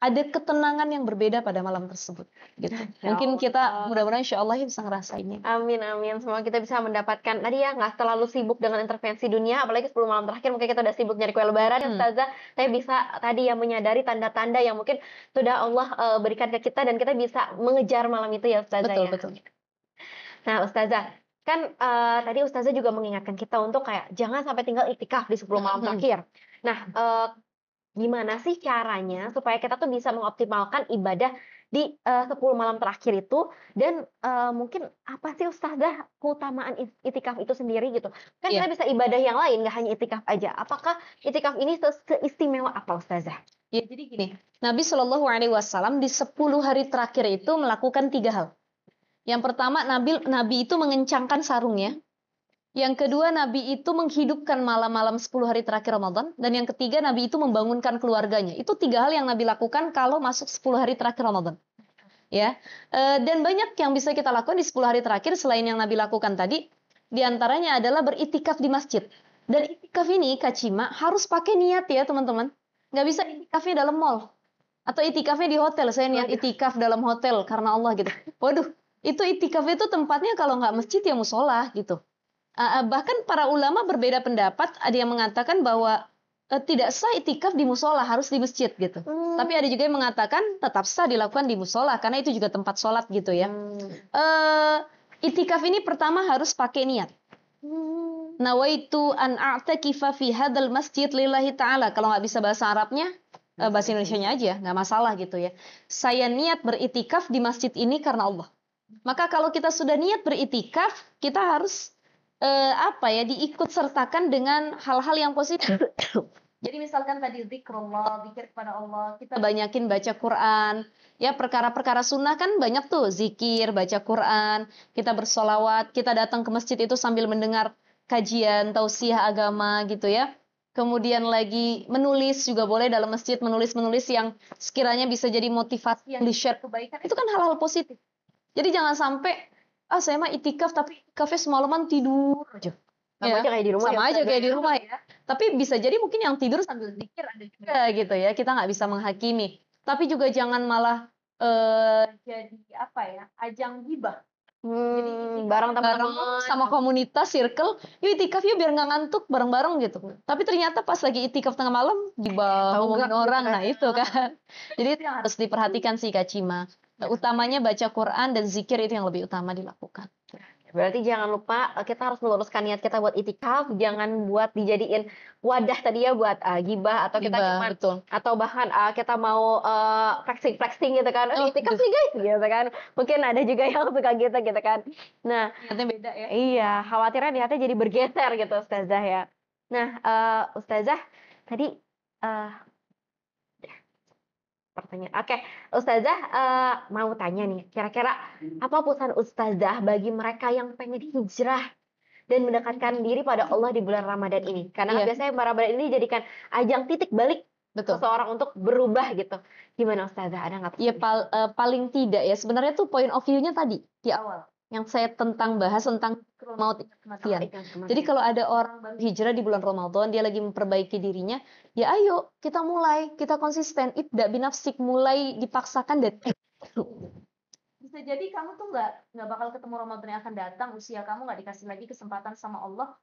[SPEAKER 2] ada ketenangan yang berbeda pada malam tersebut gitu. Mungkin kita mudah-mudahan insya Allah bisa ngerasainnya.
[SPEAKER 1] Amin, amin. Semoga kita bisa mendapatkan tadi ya, nggak terlalu sibuk dengan intervensi dunia, apalagi 10 malam terakhir mungkin kita udah sibuk nyari kue lebaran ya Ustazah. Tapi bisa tadi yang menyadari tanda-tanda yang mungkin sudah Allah berikan ke kita dan kita bisa mengejar malam itu ya Ustazah
[SPEAKER 2] Betul,
[SPEAKER 1] ya.
[SPEAKER 2] betul.
[SPEAKER 1] Nah Ustazah, kan tadi Ustazah juga mengingatkan kita untuk kayak jangan sampai tinggal iktikaf di 10 malam terakhir. Nah, gimana sih caranya supaya kita tuh bisa mengoptimalkan ibadah di 10 malam terakhir itu dan mungkin apa sih Ustazah keutamaan itikaf itu sendiri gitu? Kan
[SPEAKER 2] Iya.
[SPEAKER 1] kita bisa ibadah yang lain, nggak hanya itikaf aja. Apakah itikaf ini seistimewa apa Ustazah?
[SPEAKER 2] Ya, jadi gini, Nabi Shallallahu Alaihi Wasallam di 10 hari terakhir itu melakukan 3 hal. Yang pertama, Nabi itu mengencangkan sarungnya. Yang kedua, Nabi itu menghidupkan malam-malam 10 hari terakhir Ramadan. Dan yang ketiga, Nabi itu membangunkan keluarganya. Itu 3 hal yang Nabi lakukan kalau masuk 10 hari terakhir Ramadan. Ya, dan banyak yang bisa kita lakukan di 10 hari terakhir selain yang Nabi lakukan tadi. Di antaranya adalah beritikaf di masjid. Dan itikaf ini, Kak Cima, harus pakai niat ya teman-teman. Nggak bisa itikafnya dalam mall. Atau itikafnya di hotel. Saya niat itikaf dalam hotel karena Allah gitu. Waduh, itu itikaf itu tempatnya kalau nggak masjid ya musola gitu. Bahkan para ulama berbeda pendapat, ada yang mengatakan bahwa tidak sah itikaf di musola, harus di masjid gitu. Tapi ada juga yang mengatakan tetap sah dilakukan di musola karena itu juga tempat sholat gitu ya. Itikaf ini pertama harus pakai niat. Nawaitu an a'takifa fi hadzal masjid lillahi ta'ala. Kalau nggak bisa bahasa Arabnya, bahasa Indonesianya aja, nggak masalah gitu ya. Saya niat beritikaf di masjid ini karena Allah. Maka kalau kita sudah niat beritikaf, kita harus diikut sertakan dengan hal-hal yang positif. Jadi misalkan tadi zikrullah, zikir kepada Allah, kita banyakin baca Quran. Ya, perkara-perkara sunnah kan banyak tuh, zikir, baca Quran, kita bersolawat, kita datang ke masjid itu sambil mendengar kajian, tausiah agama gitu ya. Kemudian lagi menulis juga boleh dalam masjid, menulis-menulis yang sekiranya bisa jadi motivasi yang di-share kebaikan. Itu kan hal-hal positif. Jadi jangan sampai saya mah itikaf tapi itikafnya semalaman tidur aja.
[SPEAKER 1] Sama aja kayak di rumah
[SPEAKER 2] Sama
[SPEAKER 1] ya,
[SPEAKER 2] aja kayak di
[SPEAKER 1] Ustazah.
[SPEAKER 2] rumah ya. Tapi bisa jadi mungkin yang tidur sambil zikir ada juga gitu ya. Kita nggak bisa menghakimi. Tapi juga jangan malah jadi ajang gibah. Jadi
[SPEAKER 1] Bareng teman-teman
[SPEAKER 2] sama komunitas circle, yuk itikaf yuk biar nggak ngantuk bareng-bareng gitu. Tapi ternyata pas lagi itikaf tengah malam gibah ngomongin orang, nah itu kan. Jadi itu yang harus diperhatikan sih Kak Cima. Utamanya baca Quran dan zikir itu yang lebih utama dilakukan.
[SPEAKER 1] Berarti jangan lupa kita harus meluruskan niat kita buat itikaf, jangan buat dijadiin wadah tadi ya buat gibah atau kita
[SPEAKER 2] Gibah,
[SPEAKER 1] cuman
[SPEAKER 2] betul.
[SPEAKER 1] atau bahkan kita mau flexing gitu kan. Itikaf nih guys gitu kan. Mungkin ada juga yang suka gitu kan. Nah,
[SPEAKER 2] Niatnya beda ya.
[SPEAKER 1] iya, khawatirnya niatnya jadi bergeser gitu Ustazah ya. Nah, Ustazah tadi pertanyaan. Oke, Ustazah mau tanya nih, kira-kira apa pesan Ustazah bagi mereka yang pengen hijrah dan mendekatkan diri pada Allah di bulan Ramadan ini? Karena kan
[SPEAKER 2] Iya,
[SPEAKER 1] biasanya Ramadan ini dijadikan ajang titik balik
[SPEAKER 2] betul.
[SPEAKER 1] seseorang untuk berubah gitu. Gimana Ustazah? Ada nggak
[SPEAKER 2] Ya
[SPEAKER 1] pesan?
[SPEAKER 2] paling tidak ya sebenarnya tuh point of view-nya tadi di awal yang saya bahas tentang maut ingat kematian.
[SPEAKER 1] Ingat kematian.
[SPEAKER 2] Jadi kalau ada orang baru hijrah di bulan Ramadan, dia lagi memperbaiki dirinya, ya ayo kita mulai, kita konsisten, ibda binafsik, mulai dipaksakan dan bisa jadi kamu tuh nggak bakal ketemu Ramadan yang akan datang, usia kamu nggak dikasih lagi kesempatan sama Allah,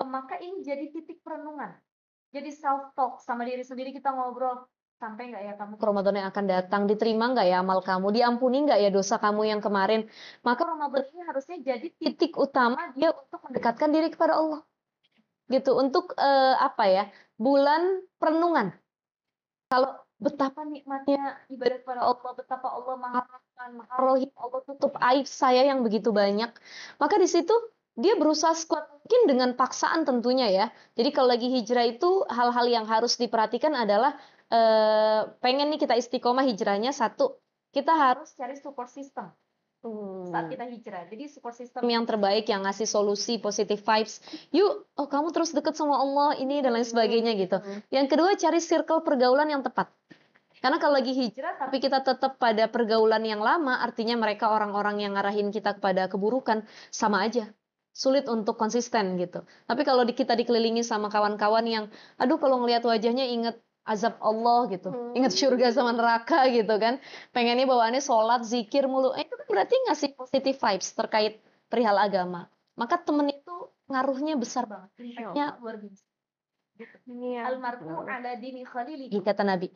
[SPEAKER 2] maka ini jadi titik perenungan, jadi self talk sama diri sendiri, kita ngobrol, sampai nggak ya kamu ke Ramadan yang akan datang, diterima nggak ya amal kamu, diampuni nggak ya dosa kamu yang kemarin. Maka Ramadan ini harusnya jadi titik utama dia untuk mendekatkan diri kepada Allah gitu, untuk apa ya, bulan perenungan. Kalau betapa nikmatnya ibadah kepada Allah, betapa Allah maha rahman, maha rohim, Allah tutup aib saya yang begitu banyak, maka di situ dia berusaha sekuat mungkin dengan paksaan tentunya ya. Jadi kalau lagi hijrah itu hal-hal yang harus diperhatikan adalah pengen nih kita istiqomah hijrahnya, satu, kita harus cari support system saat kita hijrah. Jadi support system yang terbaik yang ngasih solusi, positive vibes. Yuk, oh kamu terus deket sama Allah ini dan lain sebagainya gitu. Yang kedua, cari circle pergaulan yang tepat. Karena kalau lagi hijrah tapi kita tetap pada pergaulan yang lama, artinya mereka orang-orang yang ngarahin kita kepada keburukan, sama aja. Sulit untuk konsisten gitu. Tapi kalau kita dikelilingi sama kawan-kawan yang, aduh kalau ngelihat wajahnya inget azab Allah gitu, ingat surga sama neraka gitu kan, pengennya bawaannya sholat, zikir mulu, itu kan berarti ngasih positive vibes terkait perihal agama. Maka temen itu ngaruhnya besar banget, impactnya luar biasa. Almar'u ala dini khalilihi, kata Nabi.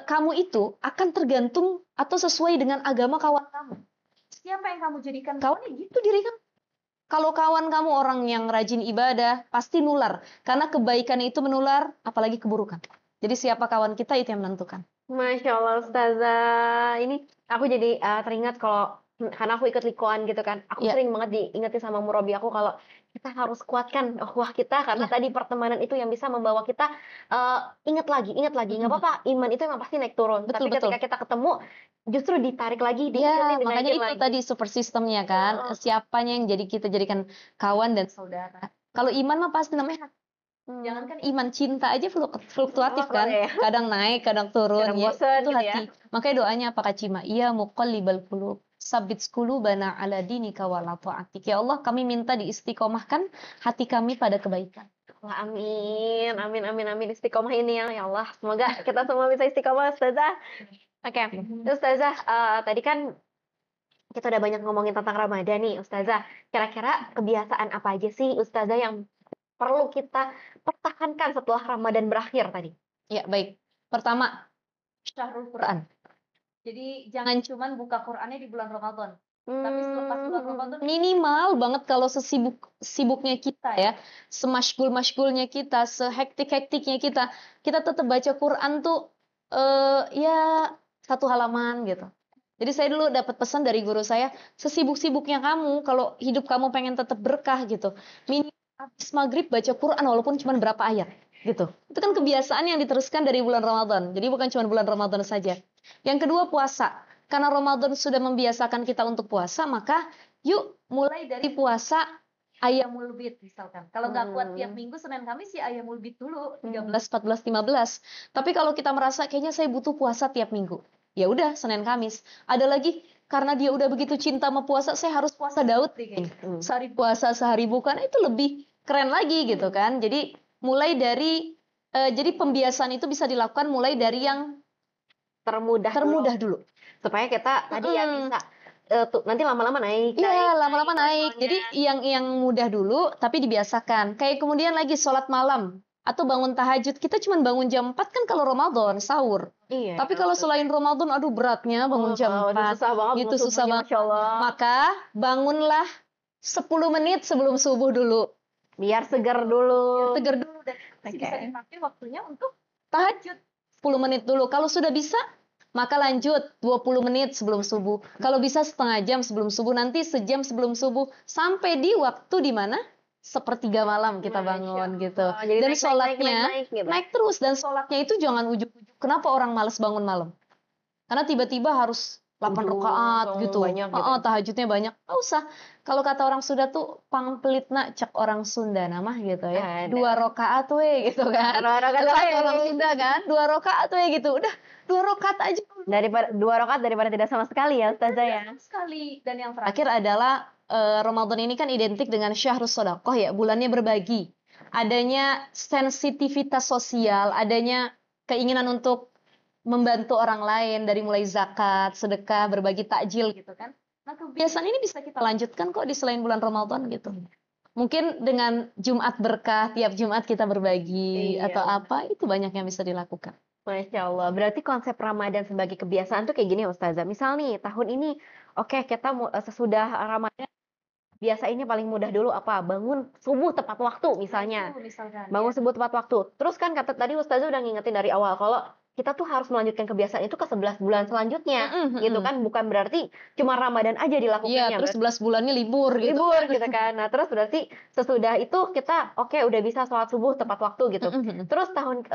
[SPEAKER 2] Kamu itu akan tergantung atau sesuai dengan agama kawan kamu. Siapa yang kamu jadikan kawan, ya gitu diri kamu. Kalau kawan kamu orang yang rajin ibadah, pasti nular. Karena kebaikan itu menular, apalagi keburukan. Jadi siapa kawan kita itu yang menentukan.
[SPEAKER 1] Masya Allah Ustazah, ini aku jadi teringat kalau karena aku ikut likoan gitu kan, aku sering banget diingetin sama murabi aku kalau kita harus kuatkan ukhuwah kita karena tadi pertemanan itu yang bisa membawa kita ingat lagi, nggak apa-apa, iman itu emang pasti naik turun, tapi ketika kita ketemu justru ditarik lagi, diingetin,
[SPEAKER 2] makanya itu
[SPEAKER 1] lagi.
[SPEAKER 2] tadi super sistemnya kan, siapanya yang jadi kita jadikan kawan dan saudara. Kalau iman mah pasti namanya jangankan iman, cinta aja fluktuatif kan, kadang naik, kadang turun,
[SPEAKER 1] kadang
[SPEAKER 2] ya
[SPEAKER 1] bosen,
[SPEAKER 2] itu
[SPEAKER 1] gitu
[SPEAKER 2] hati. Makanya doanya apa Kak Cima? Iya muqallibal qulub, sabit qulubana ala dinika wa la ta'atik. Ya Allah, kami minta diistiqomahkan hati kami pada kebaikan.
[SPEAKER 1] Wah, amin, amin, amin, amin, istiqomah ini ya Allah. Semoga kita semua bisa istiqomah, Ustazah. Oke, Ustazah, tadi kan kita udah banyak ngomongin tentang Ramadan nih, Ustazah. Kira-kira kebiasaan apa aja sih, Ustazah, yang perlu kita pertahankan setelah Ramadan berakhir tadi?
[SPEAKER 2] Ya, baik. Pertama, syahrul Quran. Jadi jangan cuman buka Qurannya di bulan Ramadan. Tapi selepas bulan Ramadan minimal banget kalau sesibuk-sibuknya kita ya, semasygul-masygulnya kita, sehektik-hektiknya kita tetap baca Quran tuh ya 1 halaman gitu. Jadi saya dulu dapat pesan dari guru saya, sesibuk-sibuknya kamu, kalau hidup kamu pengen tetap berkah gitu, minimal habis maghrib baca Quran walaupun cuma berapa ayat gitu. Itu kan kebiasaan yang diteruskan dari bulan Ramadan. Jadi bukan cuma bulan Ramadan saja. Yang kedua, puasa. Karena Ramadan sudah membiasakan kita untuk puasa, maka yuk mulai dari puasa Ayyamul Bid misalkan. Kalau nggak kuat tiap minggu Senin Kamis ya Ayyamul Bid dulu 13, 14, 15. Tapi kalau kita merasa kayaknya saya butuh puasa tiap minggu, ya udah Senin Kamis. Ada lagi karena dia udah begitu cinta sama puasa, saya harus puasa Daud deh kayaknya. Sehari puasa sehari bukan, itu lebih keren lagi gitu kan. Jadi mulai dari jadi pembiasaan itu bisa dilakukan mulai dari yang termudah dulu.
[SPEAKER 1] Supaya kita tadi ya bisa nanti lama-lama naik.
[SPEAKER 2] Iya, lama-lama naik. Jadi yang mudah dulu tapi dibiasakan. Kayak kemudian lagi sholat malam atau bangun tahajud. Kita cuma bangun jam 4 kan kalau Ramadan, sahur.
[SPEAKER 1] Iya.
[SPEAKER 2] Tapi kalau selain Ramadan, aduh beratnya bangun jam 4. Gitu susah banget. Maka bangunlah 10 menit sebelum subuh dulu.
[SPEAKER 1] Biar segar dulu.
[SPEAKER 2] Dan bisa dipakai waktunya untuk tahajud 10 menit dulu. Kalau sudah bisa, maka lanjut 20 menit sebelum subuh. Kalau bisa setengah jam sebelum subuh, nanti sejam sebelum subuh. Sampai di waktu di mana sepertiga malam kita bangun gitu. Dan sholatnya naik terus. Dan sholatnya itu jangan ujuk-ujuk. Kenapa orang malas bangun malam? Karena tiba-tiba harus 8 rakaat gitu.
[SPEAKER 1] banyak gitu.
[SPEAKER 2] Tahajudnya banyak. Nggak usah. Kalau kata orang Sunda tuh pangpelitna cek orang Sunda namah gitu ya.
[SPEAKER 1] Ada.
[SPEAKER 2] 2 rakaat we gitu kan.
[SPEAKER 1] Dua rakaat
[SPEAKER 2] Kalau kata
[SPEAKER 1] we.
[SPEAKER 2] orang Sunda kan 2 rakaat we gitu. Udah 2 rakaat aja.
[SPEAKER 1] Daripada 2 rakaat daripada tidak sama sekali ya Ustazah ya.
[SPEAKER 2] Sekali. Dan yang terakhir adalah Ramadan ini kan identik dengan syahrus shadaqah ya, bulannya berbagi. Adanya sensitivitas sosial, adanya keinginan untuk membantu orang lain dari mulai zakat, sedekah, berbagi takjil gitu kan. Nah, kebiasaan ini bisa kita lanjutkan kok di selain bulan Ramadan gitu. Mungkin dengan Jumat berkah, tiap Jumat kita berbagi
[SPEAKER 1] Iya.
[SPEAKER 2] atau apa, itu banyak yang bisa dilakukan.
[SPEAKER 1] Masya Allah. Berarti konsep Ramadan sebagai kebiasaan tuh kayak gini ya Ustazah. Misal nih tahun ini, oke kita sesudah Ramadan biasanya paling mudah dulu apa? Bangun subuh tepat waktu misalnya. Bangun subuh tepat waktu. Terus kan kata tadi Ustazah udah ngingetin dari awal kalau kita tuh harus melanjutkan kebiasaan itu ke 11 bulan selanjutnya, gitu kan? Bukan berarti cuma Ramadan aja dilakukannya.
[SPEAKER 2] Iya, terus 11 bulannya libur gitu.
[SPEAKER 1] Libur gitu kan. Nah, terus berarti sesudah itu kita oke udah bisa sholat subuh tepat waktu gitu. Terus tahun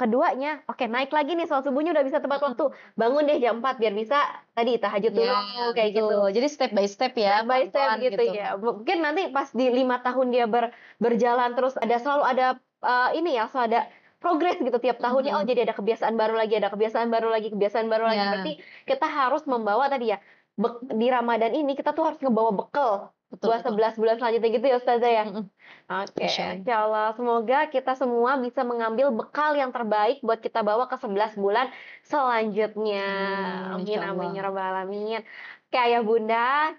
[SPEAKER 1] keduanya oke naik lagi nih sholat subuhnya udah bisa tepat waktu. Bangun deh jam 4 biar bisa tadi tahajud dulu kayak gitu.
[SPEAKER 2] Jadi step by step ya.
[SPEAKER 1] Step by step
[SPEAKER 2] pelan-pelan
[SPEAKER 1] gitu ya. Mungkin nanti pas di 5 tahun dia berjalan terus selalu ada ini ya, selalu ada progres gitu tiap tahunnya. Oh, jadi ada kebiasaan baru lagi, ada kebiasaan baru lagi, kebiasaan baru lagi.
[SPEAKER 2] Ya.
[SPEAKER 1] Berarti kita harus membawa tadi ya di Ramadan ini kita tuh harus ngebawa bekal buat 11 bulan selanjutnya gitu ya Ustazah ya. Oke, Insya Allah. Semoga kita semua bisa mengambil bekal yang terbaik buat kita bawa ke 11 bulan selanjutnya. Amin, amin, ya rabbal alamin. Oke, Ayah Bunda,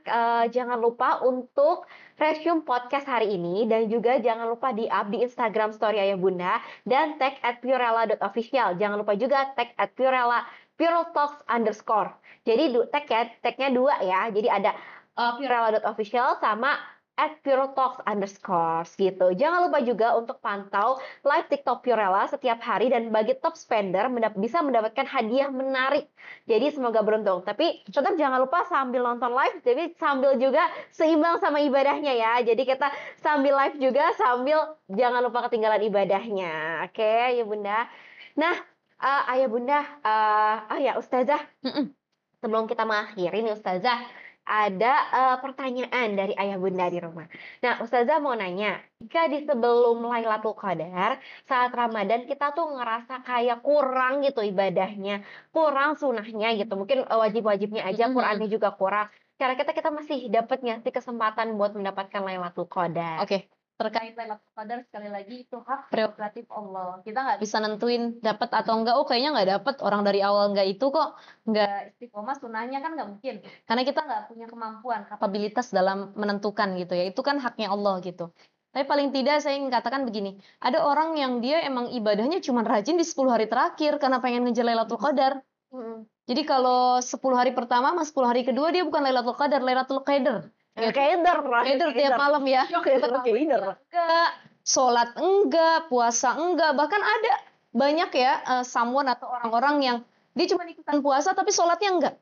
[SPEAKER 1] jangan lupa untuk resume podcast hari ini dan juga jangan lupa di-up di Instagram story Ayah Bunda dan tag @purella.official. Jangan lupa juga tag @purella @puretalks_. Jadi tagnya 2 ya. Jadi ada purella.official sama @puretalks_ gitu. Jangan lupa juga untuk pantau live TikTok Purella setiap hari dan bagi top spender bisa mendapatkan hadiah menarik. Jadi semoga beruntung. Tapi tetap jangan lupa sambil nonton live, jadi sambil juga seimbang sama ibadahnya ya. Jadi kita sambil live juga sambil jangan lupa ketinggalan ibadahnya. Oke, ya Bunda. Nah, Ayah Bunda, ya Ustazah, sebelum kita mengakhiri nih Ustazah, ada pertanyaan dari Ayah Bunda di rumah. Nah, Ustazah mau nanya, jika di sebelum Lailatul Qadar, saat Ramadan kita tuh ngerasa kayak kurang gitu ibadahnya, kurang sunahnya gitu, mungkin wajib-wajibnya aja, Qur'annya juga kurang. Cara kita masih dapat nggak sih kesempatan buat mendapatkan Lailatul Qadar?
[SPEAKER 2] Oke. Terkait Lailatul Qadar sekali lagi itu hak prerogatif Allah. Kita nggak bisa nentuin dapat atau enggak. Oh kayaknya nggak dapat, orang dari awal nggak itu kok nggak istiqomah sunahnya kan nggak mungkin. Karena kita nggak punya kemampuan, kapabilitas dalam menentukan gitu ya. Itu kan haknya Allah gitu. Tapi paling tidak saya ingin katakan begini, ada orang yang dia emang ibadahnya cuma rajin di 10 hari terakhir karena pengen ngejar Lailatul Qadar. Jadi kalau 10 hari pertama sama 10 hari kedua dia bukan Lailatul Qadar, Lailatul Qadar. Keder tiap malam ya. Enggak, sholat enggak, puasa enggak, bahkan ada banyak ya someone atau orang-orang yang dia cuma ikutan puasa tapi sholatnya enggak.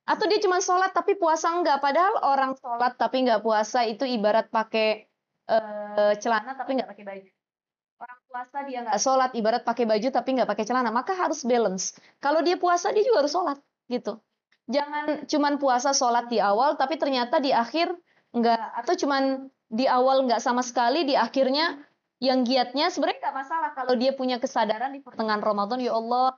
[SPEAKER 2] Atau dia cuma sholat tapi puasa enggak. Padahal orang sholat tapi enggak puasa itu ibarat pakai celana tapi enggak pakai baju. Orang puasa dia enggak sholat ibarat pakai baju tapi enggak pakai celana. Maka harus balance. Kalau dia puasa dia juga harus sholat gitu. Jangan cuman puasa sholat di awal tapi ternyata di akhir enggak, atau cuman di awal enggak sama sekali, di akhirnya yang giatnya sebenarnya enggak masalah kalau dia punya kesadaran di pertengahan Ramadan, ya Allah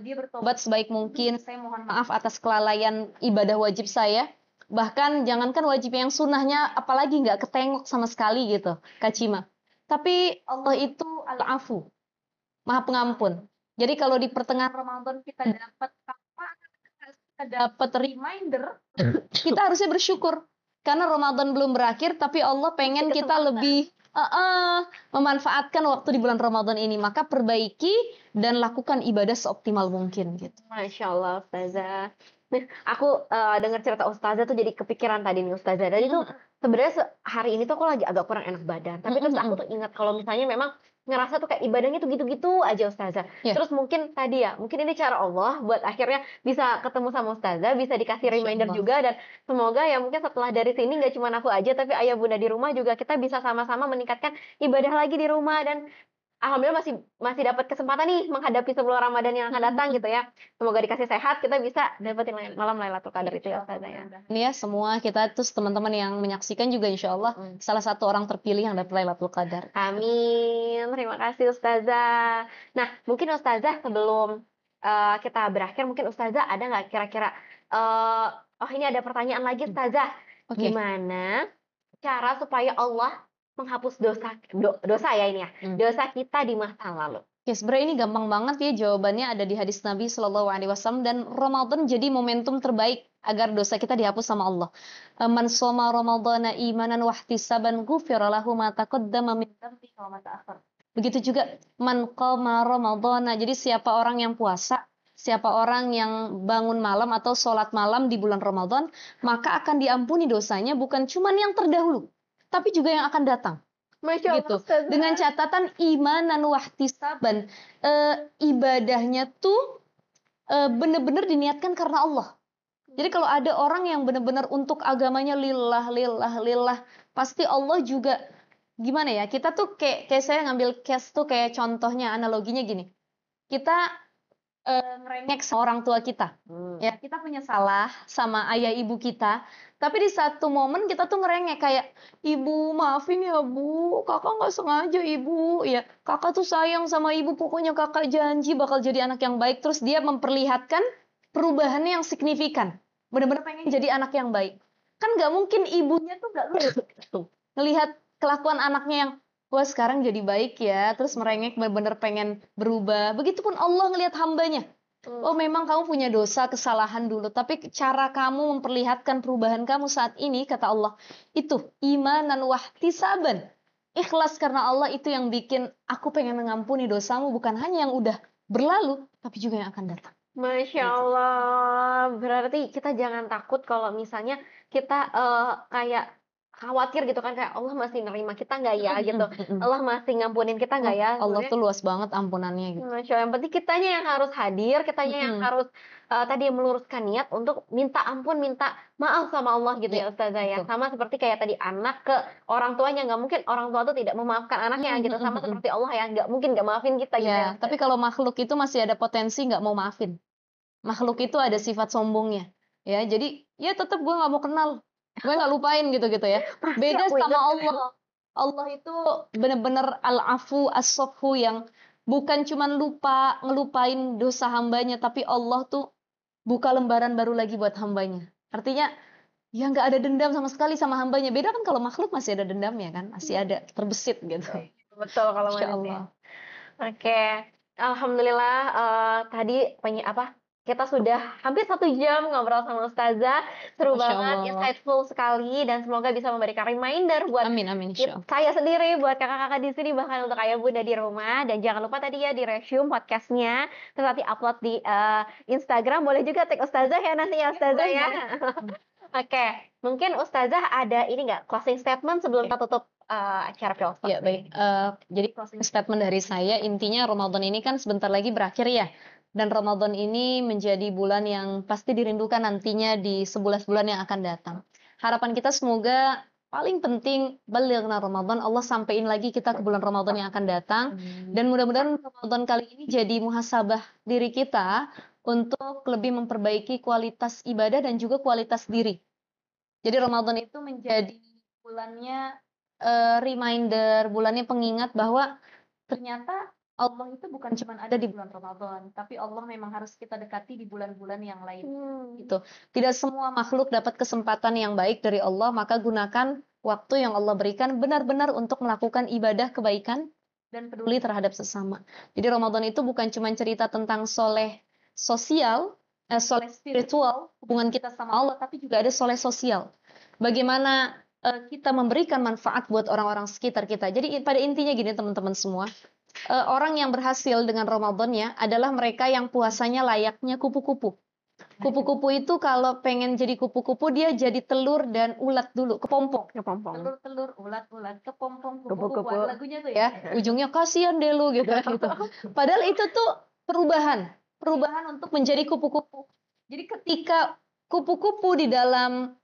[SPEAKER 2] dia bertobat sebaik mungkin, saya mohon maaf atas kelalaian ibadah wajib saya. Bahkan jangankan wajib yang sunnahnya apalagi enggak ketengok sama sekali gitu Kak Cima. Tapi Allah itu al-afu, Maha Pengampun. Jadi kalau di pertengahan Ramadan kita dapat reminder, kita harusnya bersyukur karena Ramadan belum berakhir tapi Allah pengen kita lebih memanfaatkan waktu di bulan Ramadan ini. Maka perbaiki dan lakukan ibadah seoptimal mungkin gitu.
[SPEAKER 1] Masya Allah Ustazah. Aku dengar cerita Ustazah tuh jadi kepikiran tadi nih Ustazah. Tadi tuh sebenarnya hari ini tuh aku lagi agak kurang enak badan. Tapi terus aku tuh ingat kalau misalnya memang ngerasa tuh kayak ibadahnya tuh gitu-gitu aja Ustazah. Terus mungkin tadi ya, mungkin ini cara Allah buat akhirnya bisa ketemu sama Ustazah, bisa dikasih reminder juga, dan semoga ya mungkin setelah dari sini nggak cuma aku aja, tapi Ayah Bunda di rumah juga kita bisa sama-sama meningkatkan ibadah lagi di rumah dan alhamdulillah masih masih dapat kesempatan nih menghadapi sebelum Ramadan yang akan datang gitu ya. Semoga dikasih sehat, kita bisa dapetin malam Lailatul Qadar itu ya Ustazah ya.
[SPEAKER 2] Ini ya semua kita terus teman-teman yang menyaksikan juga insya Allah salah satu orang terpilih yang dapat Lailatul Qadar.
[SPEAKER 1] Amin. Terima kasih Ustazah. Nah, mungkin Ustazah sebelum kita berakhir, mungkin Ustazah ada nggak kira-kira oh ini ada pertanyaan lagi Ustazah.
[SPEAKER 2] Oke.
[SPEAKER 1] Gimana cara supaya Allah menghapus dosa ya ini ya, dosa kita di masa lalu?
[SPEAKER 2] Oke, sebenarnya ini gampang banget ya, jawabannya ada di hadis Nabi Shallallahu Alaihi Wasallam, dan Ramadan jadi momentum terbaik agar dosa kita dihapus sama Allah. Man shoma ramadhana imanan wahtisaban ghufira lahu ma taqaddama min dhanbihi wa ma ta'akhkhar. Begitu juga man qama ramadhana. Jadi siapa orang yang puasa, siapa orang yang bangun malam atau sholat malam di bulan Ramadan, maka akan diampuni dosanya bukan cuma yang terdahulu, tapi juga yang akan datang.
[SPEAKER 1] Masya Allah,
[SPEAKER 2] Gitu.
[SPEAKER 1] Ustazah.
[SPEAKER 2] Dengan catatan imanan wahtisaban, ibadahnya tuh benar-benar diniatkan karena Allah. Jadi kalau ada orang yang benar-benar untuk agamanya lillah, pasti Allah juga gimana ya? Kita tuh kayak saya ngambil case tuh kayak contohnya, analoginya gini. Kita ngerengek sama orang tua kita. Ya, kita punya salah sama ayah ibu kita, tapi di satu momen kita tuh ngerengek kayak, ibu maafin ya bu, kakak nggak sengaja ibu, ya kakak tuh sayang sama ibu, pokoknya kakak janji bakal jadi anak yang baik. Terus dia memperlihatkan perubahannya yang signifikan, benar-benar pengen jadi anak yang baik. Kan nggak mungkin ibunya tuh nggak ngelihat kelakuan anaknya yang wah sekarang jadi baik ya, terus merengek benar-benar pengen berubah. Begitupun Allah ngelihat hambanya. Oh memang kamu punya dosa, kesalahan dulu, tapi cara kamu memperlihatkan perubahan kamu saat ini, kata Allah, itu imanan wahtisaban. Ikhlas karena Allah itu yang bikin aku pengen mengampuni dosamu, bukan hanya yang udah berlalu, tapi juga yang akan datang.
[SPEAKER 1] Masya Allah, berarti kita jangan takut kalau misalnya kita kayak khawatir gitu kan, kayak Allah masih nerima kita nggak ya gitu, Allah masih ngampunin kita nggak ya?
[SPEAKER 2] Allah
[SPEAKER 1] Sebenarnya,
[SPEAKER 2] tuh luas banget ampunannya gitu.
[SPEAKER 1] Masya Allah, yang penting kitanya yang harus hadir, kitanya yang harus tadi meluruskan niat untuk minta ampun, minta maaf sama Allah gitu ya Ustazah ya.
[SPEAKER 2] betul.
[SPEAKER 1] Sama seperti kayak tadi anak ke orang tuanya, nggak mungkin orang tua tuh tidak memaafkan anaknya gitu. Sama seperti Allah ya, nggak mungkin nggak maafin kita gitu ya.
[SPEAKER 2] Ya, tapi kalau makhluk itu masih ada potensi nggak mau maafin. Makhluk itu ada sifat sombongnya. Ya, jadi ya tetap gue nggak mau kenal, gue nggak lupain gitu ya. Beda
[SPEAKER 1] aku
[SPEAKER 2] sama
[SPEAKER 1] ingat.
[SPEAKER 2] Allah. Allah itu benar-benar al-afu as-safhu yang bukan cuman lupa ngelupain dosa hambanya, tapi Allah tuh buka lembaran baru lagi buat hambanya. Artinya ya nggak ada dendam sama sekali sama hambanya. Beda kan kalau makhluk masih ada dendamnya kan, masih ada terbesit gitu.
[SPEAKER 1] Betul kalau
[SPEAKER 2] Insya
[SPEAKER 1] manusia.
[SPEAKER 2] Allah.
[SPEAKER 1] Oke, alhamdulillah tadi kita sudah hampir 1 jam ngobrol sama Ustazah, seru
[SPEAKER 2] Masya
[SPEAKER 1] banget,
[SPEAKER 2] Allah.
[SPEAKER 1] insightful sekali, dan semoga bisa memberikan reminder buat
[SPEAKER 2] Amin, insya Allah.
[SPEAKER 1] saya sendiri, buat kakak-kakak di sini, bahkan untuk ayah bunda di rumah. Dan jangan lupa tadi ya di resume podcastnya, terus nanti upload di Instagram, boleh juga tag Ustazah ya nanti ya Ustazah ya. Oke, mungkin Ustazah ada ini nggak closing statement sebelum kita tutup acara Pilstalk?
[SPEAKER 2] Ya baik, jadi closing statement dari saya, intinya Ramadan ini kan sebentar lagi berakhir ya, dan Ramadan ini menjadi bulan yang pasti dirindukan nantinya di 11 bulan yang akan datang. Harapan kita semoga paling penting balighna Ramadan, Allah sampein lagi kita ke bulan Ramadan yang akan datang, dan mudah-mudahan Ramadan kali ini jadi muhasabah diri kita untuk lebih memperbaiki kualitas ibadah dan juga kualitas diri. Jadi Ramadan itu menjadi bulannya reminder, bulannya pengingat bahwa ternyata Allah itu bukan cuma ada di bulan Ramadan, tapi Allah memang harus kita dekati di bulan-bulan yang lain. Gitu. Tidak semua makhluk dapat kesempatan yang baik dari Allah, maka gunakan waktu yang Allah berikan benar-benar untuk melakukan ibadah kebaikan dan peduli terhadap sesama. Jadi Ramadan itu bukan cuma cerita tentang soleh sosial, soleh spiritual, hubungan kita sama Allah, tapi juga ada soleh sosial. Bagaimana kita memberikan manfaat buat orang-orang sekitar kita. Jadi pada intinya gini teman-teman semua, orang yang berhasil dengan Ramadannya adalah mereka yang puasanya layaknya kupu-kupu. Kupu-kupu itu kalau pengen jadi kupu-kupu, dia jadi telur dan ulat dulu, kepompong. Telur, ulat, kepompong, kupu-kupu. Ada lagunya tuh ya, ujungnya kasihan deh lu gitu. Padahal itu tuh perubahan untuk menjadi kupu-kupu. Jadi ketika kupu-kupu di dalam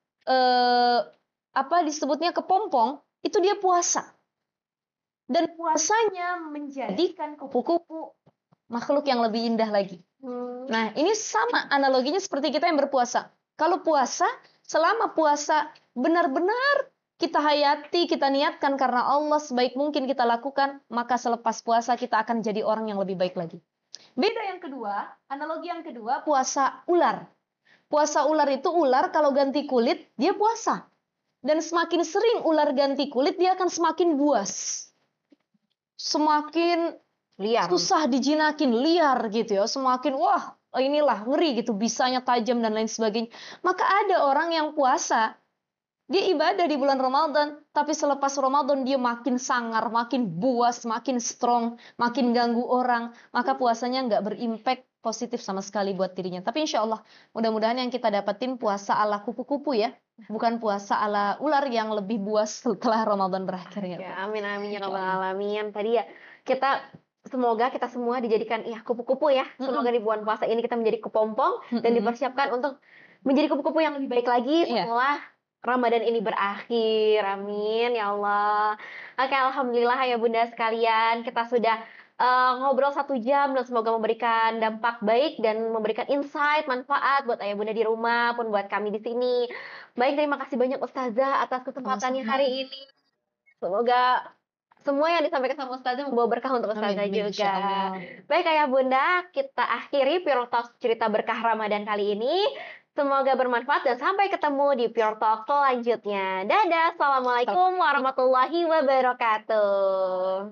[SPEAKER 2] disebutnya kepompong, itu dia puasa. dan puasanya menjadikan kupu-kupu makhluk yang lebih indah lagi. Nah, ini sama analoginya seperti kita yang berpuasa. Kalau puasa, selama puasa benar-benar kita hayati, kita niatkan karena Allah sebaik mungkin kita lakukan, maka selepas puasa kita akan jadi orang yang lebih baik lagi. Beda yang kedua, analogi yang kedua, puasa ular. Puasa ular itu ular kalau ganti kulit, dia puasa. Dan semakin sering ular ganti kulit, dia akan semakin buas. Semakin
[SPEAKER 1] Liar.
[SPEAKER 2] susah dijinakin, liar gitu ya. Semakin, wah inilah ngeri gitu, bisanya tajam dan lain sebagainya. Maka ada orang yang puasa, dia ibadah di bulan Ramadan, tapi selepas Ramadan dia makin sangar, makin buas, makin strong, makin ganggu orang. Maka puasanya nggak berimpact positif sama sekali buat dirinya. Tapi insya Allah, mudah-mudahan yang kita dapetin puasa ala kupu-kupu ya, bukan puasa ala ular yang lebih buas setelah Ramadan berakhir ya.
[SPEAKER 1] Ya, amin amin ya
[SPEAKER 2] Insya
[SPEAKER 1] rabbal
[SPEAKER 2] Allah.
[SPEAKER 1] alamin. Tadi ya semoga kita semua dijadikan ya kupu-kupu ya. Semoga di bulan puasa ini kita menjadi kepompong dan dipersiapkan untuk menjadi kupu-kupu yang lebih baik lagi
[SPEAKER 2] Iya.
[SPEAKER 1] setelah Ramadan ini berakhir. Amin ya Allah. Oke, alhamdulillah ya Bunda sekalian, kita sudah ngobrol 1 jam dan semoga memberikan dampak baik dan memberikan insight, manfaat buat ayah bunda di rumah pun buat kami di sini. Baik, terima kasih banyak Ustazah atas kesempatannya
[SPEAKER 2] Sama-sama.
[SPEAKER 1] hari ini. Semoga semua yang disampaikan sama Ustazah membawa berkah untuk Ustazah
[SPEAKER 2] Amin,
[SPEAKER 1] juga.
[SPEAKER 2] insya Allah.
[SPEAKER 1] Baik ayah bunda, kita akhiri Pure Talk cerita berkah Ramadan kali ini. Semoga bermanfaat dan sampai ketemu di Pure Talk selanjutnya. Dadah, Assalamualaikum warahmatullahi wabarakatuh.